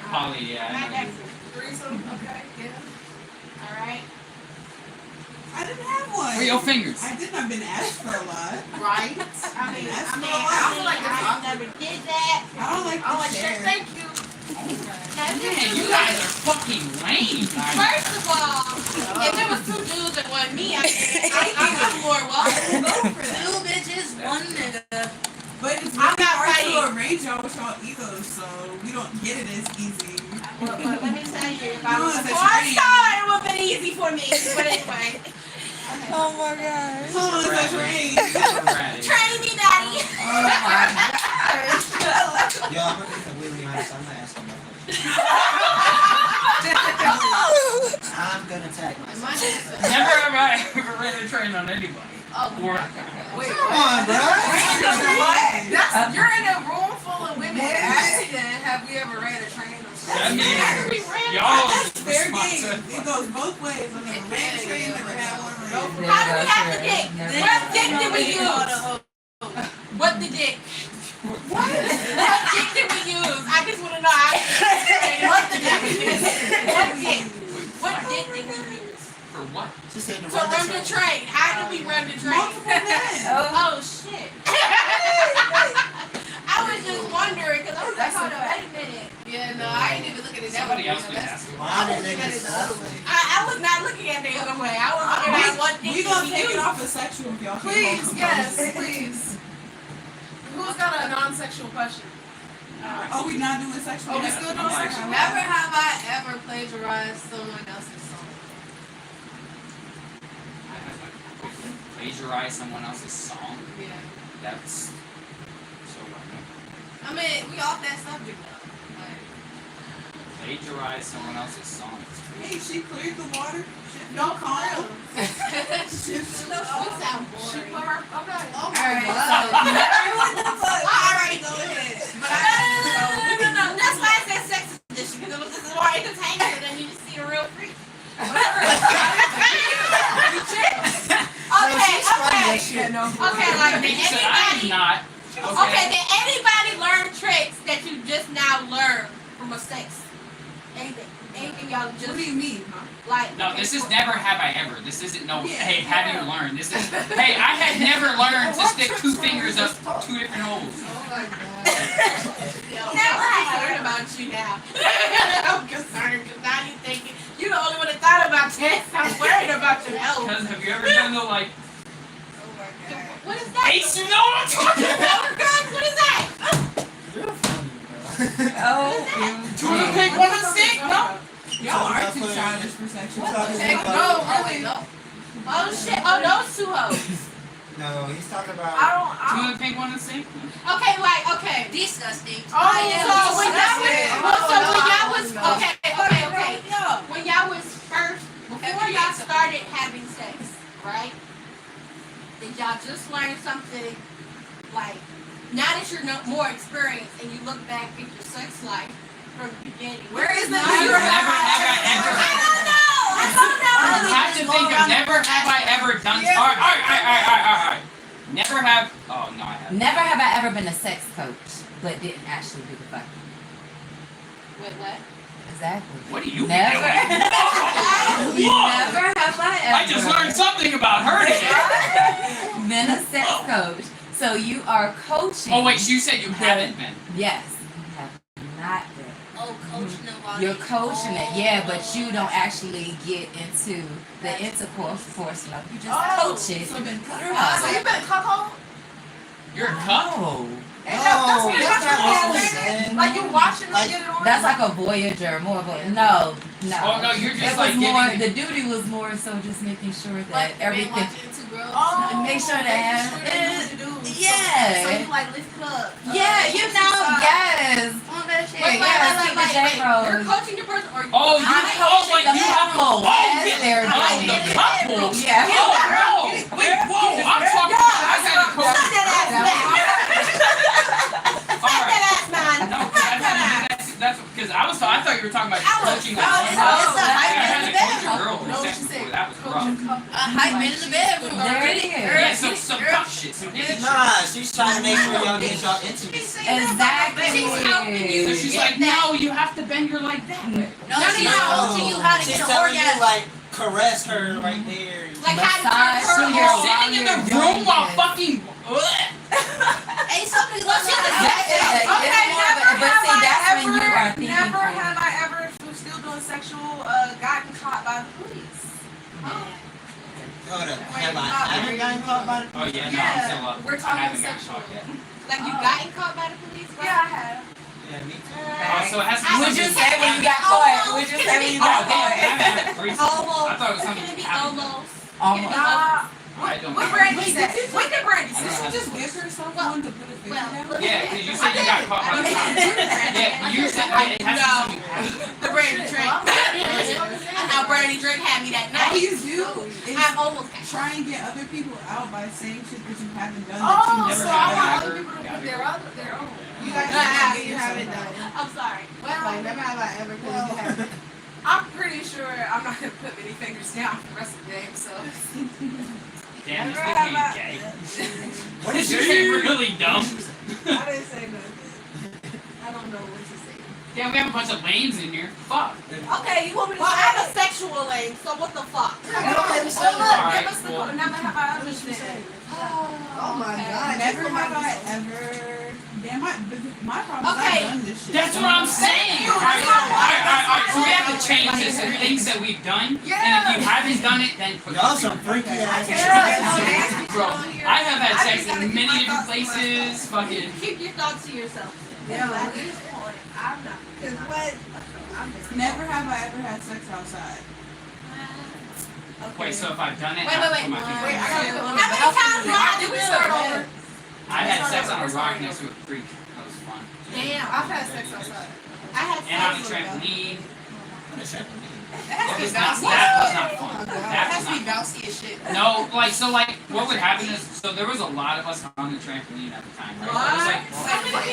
Polly, yeah. Threesome. Okay. Yeah. All right. I didn't have one. For your fingers. I didn't. I've been asked for a lot. Right. I That's feel like I never did that. I don't like to share. Thank you. Man, you guys are fucking lame. First of all, if there was 2 dudes and 1 me, I'm more welcome. Two bitches, one nigga. But it's I'm really not hard fighting. to arrange y'all with y'all egos, so we don't get it as easy. But let me tell you, if I No, was a it's porn extreme. star, it would have been easy for me. But anyway, Oh my gosh. Oh, it's a range. train me, daddy. Oh my gosh. Yo, I'm gonna be completely honest. I'm not asking that question. I'm gonna tag myself. Never have I ever ran a train on anybody. Or, Wait. Come on, bro. That's, you're in a room full of women asking, have we ever ran a train or that something? means y'all Fair game. It goes both ways. I'm never ran a train, never had one ran. How do we have the dick? What dick did we use? What the dick? What dick did we use? I just want to know. What the dick? What dick? What dick did we use? For what? She said to To run the train. How did we run the train? Oh shit. I was just wondering because I was like, hold on, wait a minute. Yeah, no, I didn't even look at it that Somebody way. else was asking. Why did niggas I was not looking at the other way. I was looking at what dick We did gonna we take it use. off of sexual if y'all can. Please, yes, please. Who's got a non-sexual question? Oh, we not doing sexual? Oh, we still doing sexual? Never have I ever plagiarized someone else's song. Plagiarize someone else's song? Yeah. That's so random. I mean, we off that subject though. Like, Plagiarize someone else's song. Hey, she cleared the water. Don't call him. we sound boring. She put her, okay. Oh my Alright, God. Alright, go ahead. No. That's why I said sex edition because this is more entertaining than you just see a real freak. Okay, like did You said I'm anybody? not. Okay, did anybody learn tricks that you just now learned from a sex? Anything y'all What just do you mean, huh? like? No, this is never have I ever. This isn't no, Yeah. hey, have you learned? This is, hey, I had never learned to stick 2 fingers up 2 different holes. Oh my God. Now I'm concerned about you now. I'm concerned because now you thinking you the only one that thought about that. I'm worried about your health. Because have you ever done the like, Oh my God. What is that? Ace, you know what I'm talking about? Oh God, what is that? You're funny, bro. Oh, Two of them pick one and stick? No. Y'all are too childish for sexual. Hey, no, oh wait, no. Oh shit! Oh, those 2 hoes. No, he's talking about. Two of them pick one and stick? Okay, okay. Disgusting. Oh, so when y'all was No. okay. When y'all was first, before y'all started having sex, right? Did y'all just learn something like now that you're more experienced and you look back at your sex life from the beginning? Where is the Never have I ever. You have to think of never have I ever done. Yeah. Alright. Never have. Oh no, I haven't. never have I ever been a sex coach, but didn't actually do the fucking. Wait, what? What Exactly. do you Never. be doing? Whoa! Never have I ever. I just learned something about her today. been a sex coach. So you are coaching. Oh wait, you said you haven't been. Yes. You have. not that. Oh, coaching them while You're they- coaching it, yeah, but you don't actually get into the intercourse portion of it. You just coach it. So then cut her Yeah. off. So you been cuckold? You're a cuck? No. No, that's not what I'm Like saying. you watching them Like, get it on? That's like a voyager, more of a no. Oh, no, you're It just was like more. giving. The duty was more so just making sure that Like, everything. watching two girls. Oh, Make sure that- making sure they know what to do. Yeah. So you like lift it up. Yeah, you know, yes. On that shit. Yes, keep the J You're Rose. coaching your person or Oh, you I'm coaching the couple as they're Oh, doing the it. couple. Yeah. Oh, whoa. Wait, whoa. I'm talking. I had a coach. All right. that ass man. No, that's because I thought you were talking about coaching. No, it's a I hype had man in a the coach a bedroom. girl No, for she sex said before. That was rough. A hype man in the bedroom. There it is. Yeah, some tough shit. Some dick shit. Nah, she's trying to make sure y'all get y'all intimacy. Exactly. So she's like, no, you have to bend your leg that way. No, she's coaching you how to She's get an telling you orgasm. like caress her right there. Like how to Massage turn your- her You're on. sitting in the you're room doing while this. fucking. Hey, somebody's gonna That's say it. Okay, It's more of a- but see, that's when you are thinking. never for- have I ever, if we're still doing sexual, gotten caught by the police. Hold up. Have I ever gotten caught by the Oh yeah, no, Yeah, I'm still up. we're I talking haven't gotten sexual. caught yet. Like you gotten caught by the police? Right? Yeah, I have. Yeah, me too. Oh, so it has to be Would you something- say when you got caught? Would you say when you Oh, got damn, I caught? haven't had a threesome. Almost. I thought it was Can something it be happened. almost? Almost. I don't What know. Brandy said? What did Brandy I say? don't know. She just gives her someone to put a finger down? Yeah, because you said you got caught by the police. Yeah, you said it has to be something happened. The Brandy drink. How Brandy drink had me that All night. you do is I'm almost got try and get other people out by saying shit that you haven't done. Oh, that you Never so never I had want it. done. other people to put their own. You guys you haven't done. I'm sorry. Like, never have I ever, because you haven't. I'm pretty sure I'm not gonna put many fingers down for the rest of the game, so. Damn, this Never became have gay. What This did is you really dumb. I didn't say nothing. I don't know what to say. Damn, we have a bunch of lanes in here. Fuck. Okay, you want me to Well, say I'm a sexual lane, so what the fuck? Alright, Give us the well, never have I understand. Oh my god. Never have I ever. Damn, my problem is Okay. I've done this shit. that's what I'm saying. Alright. So we have to change this to things that we've done. And if you haven't done it, then put Y'all some freaky ass. Bro, I have had sex in many different places. Fucking. Keep your thoughts to yourself. Yeah, at this point, I'm not. Cause what? Never have I ever had sex outside. Wait, so if I've done it, Wait, I wait, put my wait. finger Wait, in. I gotta go. How many times did we start over? I had sex on a rock next to a creek. That was fun. Damn. I've had sex outside. I had And on a sex with them. trampoline. That was not fun. That That has was to be not bouncy as shit. No, like, what would happen is, so there was a lot of us on the trampoline at the time, right? There was like,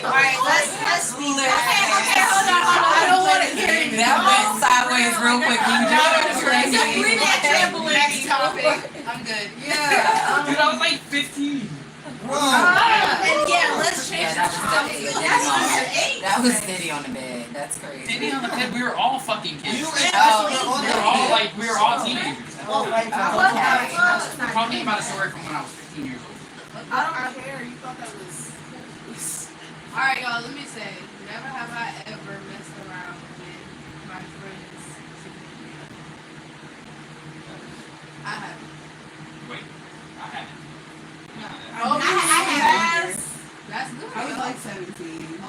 Alright, let's be there. Okay, hold on. I don't want to hear it. That went sideways real quick. You just Leave that trampoline. Next topic. I'm good. Yeah. dude, I was like 15. Whoa. And yeah, let's change Yeah, the that was topic. definitely that was City on the bed. That's crazy. Sitting on the bed, we were all fucking kids. You We and us Oh, were all teenagers. Oh, right. Okay. I'm talking about a story from when I was 15 years old. I don't care. You thought that was. Alright, y'all, let me say, never have I ever messed around with my friends. I have. Wait, I haven't. Oh, I have. That's good. I was like 17.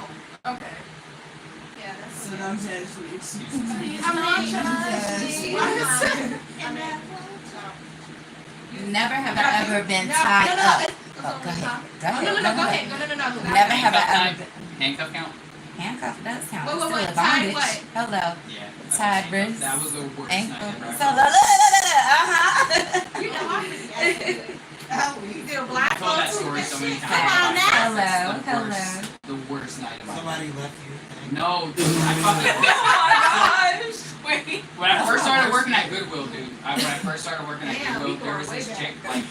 Okay. Yeah, that's So don't judge me. I'm not judging. Never have I ever been tied up. Oh, go ahead. Go ahead. Go ahead. No. Never have I ever been Handcuff count? handcuffed. Does count. Wait, Still wait, a tied bondage. what? Hello. Yeah. Tied Handcuff. wrists, That was the worst ankle. night ever. So uh-huh. You know I'm pretty good. Halloween. Still I black told that folks story and so many shit. times. Come on now. Hello. The worst night of my life. Somebody left you. No, dude. I fucking. Wait. When I first started working at Goodwill, dude. When I first started working at Damn, Goodwill, we there going was way this back. chick, like,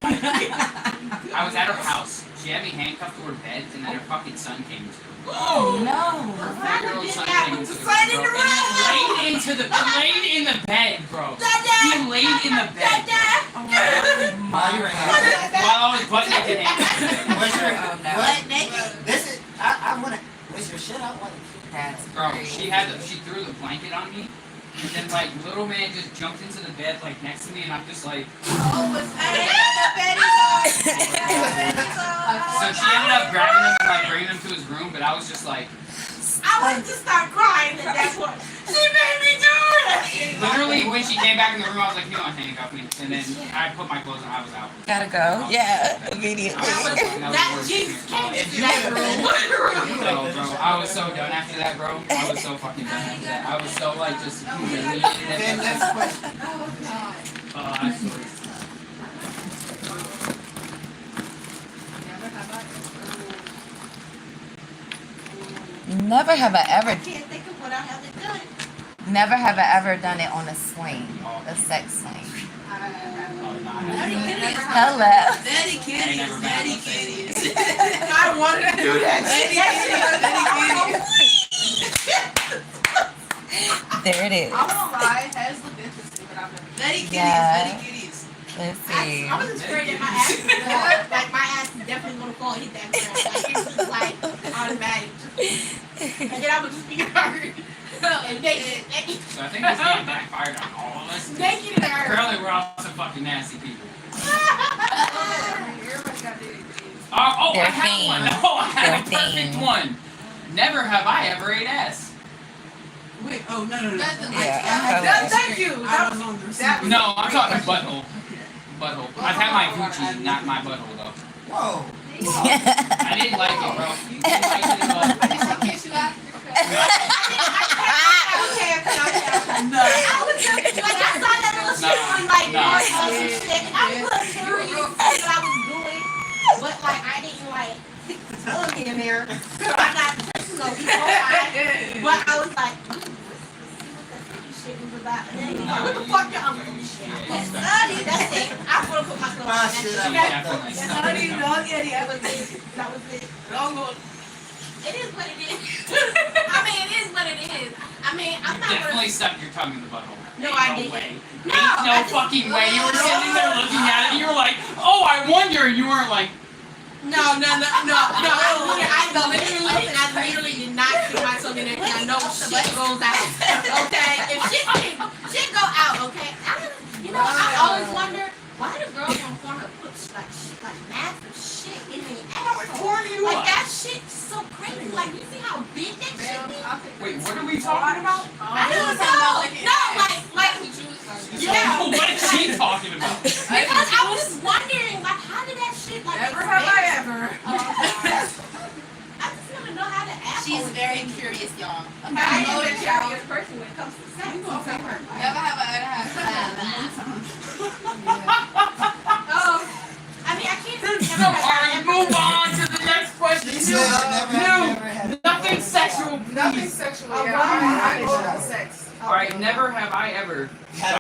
I was at her house. She had me handcuffed to her bed, and then her fucking son came into her. Oh no. Her 4-year-old son that came with into the the son bed, in bro. the And he laid in the bed, bro. He laid in the bed. While you were While I was butt naked. What's your, Oh no. what? This is, I wanna, Was your shit out like? That's Bro, crazy. she threw the blanket on me, and then like little man just jumped into the bed like next to me, and I'm just like. Oh, what's So she ended up grabbing him and like bringing him to his room, but I was just like. I wanted to start crying at that point. She made me do it. Literally, when she came back in the room, I was like, you don't handcuff me, and then I put my clothes on. I was out. Gotta go. Yeah, immediately. That Jesus came into that room. No, bro, I was so done after that, bro. I was so fucking done after that. I was so like just humiliated. Then next question. Oh, God. I'm sorry. Never have I ever. I can't think of what I haven't done. Never have I ever done it on a swing, a sex swing. Hello. Daddy kitties, daddy kitties. I wanted to do that. There it is. I won't lie, it has looked interesting, but I've never. Daddy kitties, Yeah. daddy kitties. Let's see. I was just afraid that my ass would fall. Like my ass is definitely gonna fall and hit that ground. Like it's just like automatic. And then I would just be hurt. And naked. So I think this game backfired on all of us. Naked and hurt. Apparently, we're all some fucking nasty people. Everybody got their things. Oh, I They're have one. themed. Oh, I have a They're perfect themed. one. Never have I ever ate ass. Wait, oh, no. That's the Yeah. Thank you. I was on the receiving. No, I'm talking butthole. Butthole. I've had my Gucci, not my butthole though. Whoa. I didn't like it, bro. You didn't like it at all. No. I was just like I saw that little shit on like Pornhub and shit, and I was curious what I was doing, but like I didn't like stick the tongue in there. So I got personal before but I was like, let's see what that freaky shit was about. And then what the fuck y'all doing shit? That's it. I'm gonna put my clothes on. That's it. Definitely. That was it. That was it. It is what it is. I mean, it is what it is. I mean, I'm not Definitely stuck your tongue in the butthole. No, I No didn't. way. No, Ain't no I just- fucking way. You were sitting there looking at it and you were like, oh, I wonder. And you weren't like, No. I literally did not stick my tongue in there because I know shit goes out. Okay? If shit go out, okay? I always wonder why do girls on Pornhub put like massive shit in their ass? Like that shit's so crazy. Like you see how big that shit is? wait, what are we talking about? I don't know. No, like yeah. What is she talking about? Because I was just wondering, like, how did that shit like? Never have I ever. I just want to know how to act. She's very curious, y'all. I am a curious person when it comes to sex. Never have I ever I mean, I can't. So, alright, move on to the next question. Nothing sexual, Nothing please. sexual. Oh, Yeah, wow. I go about sex. Alright, never have I ever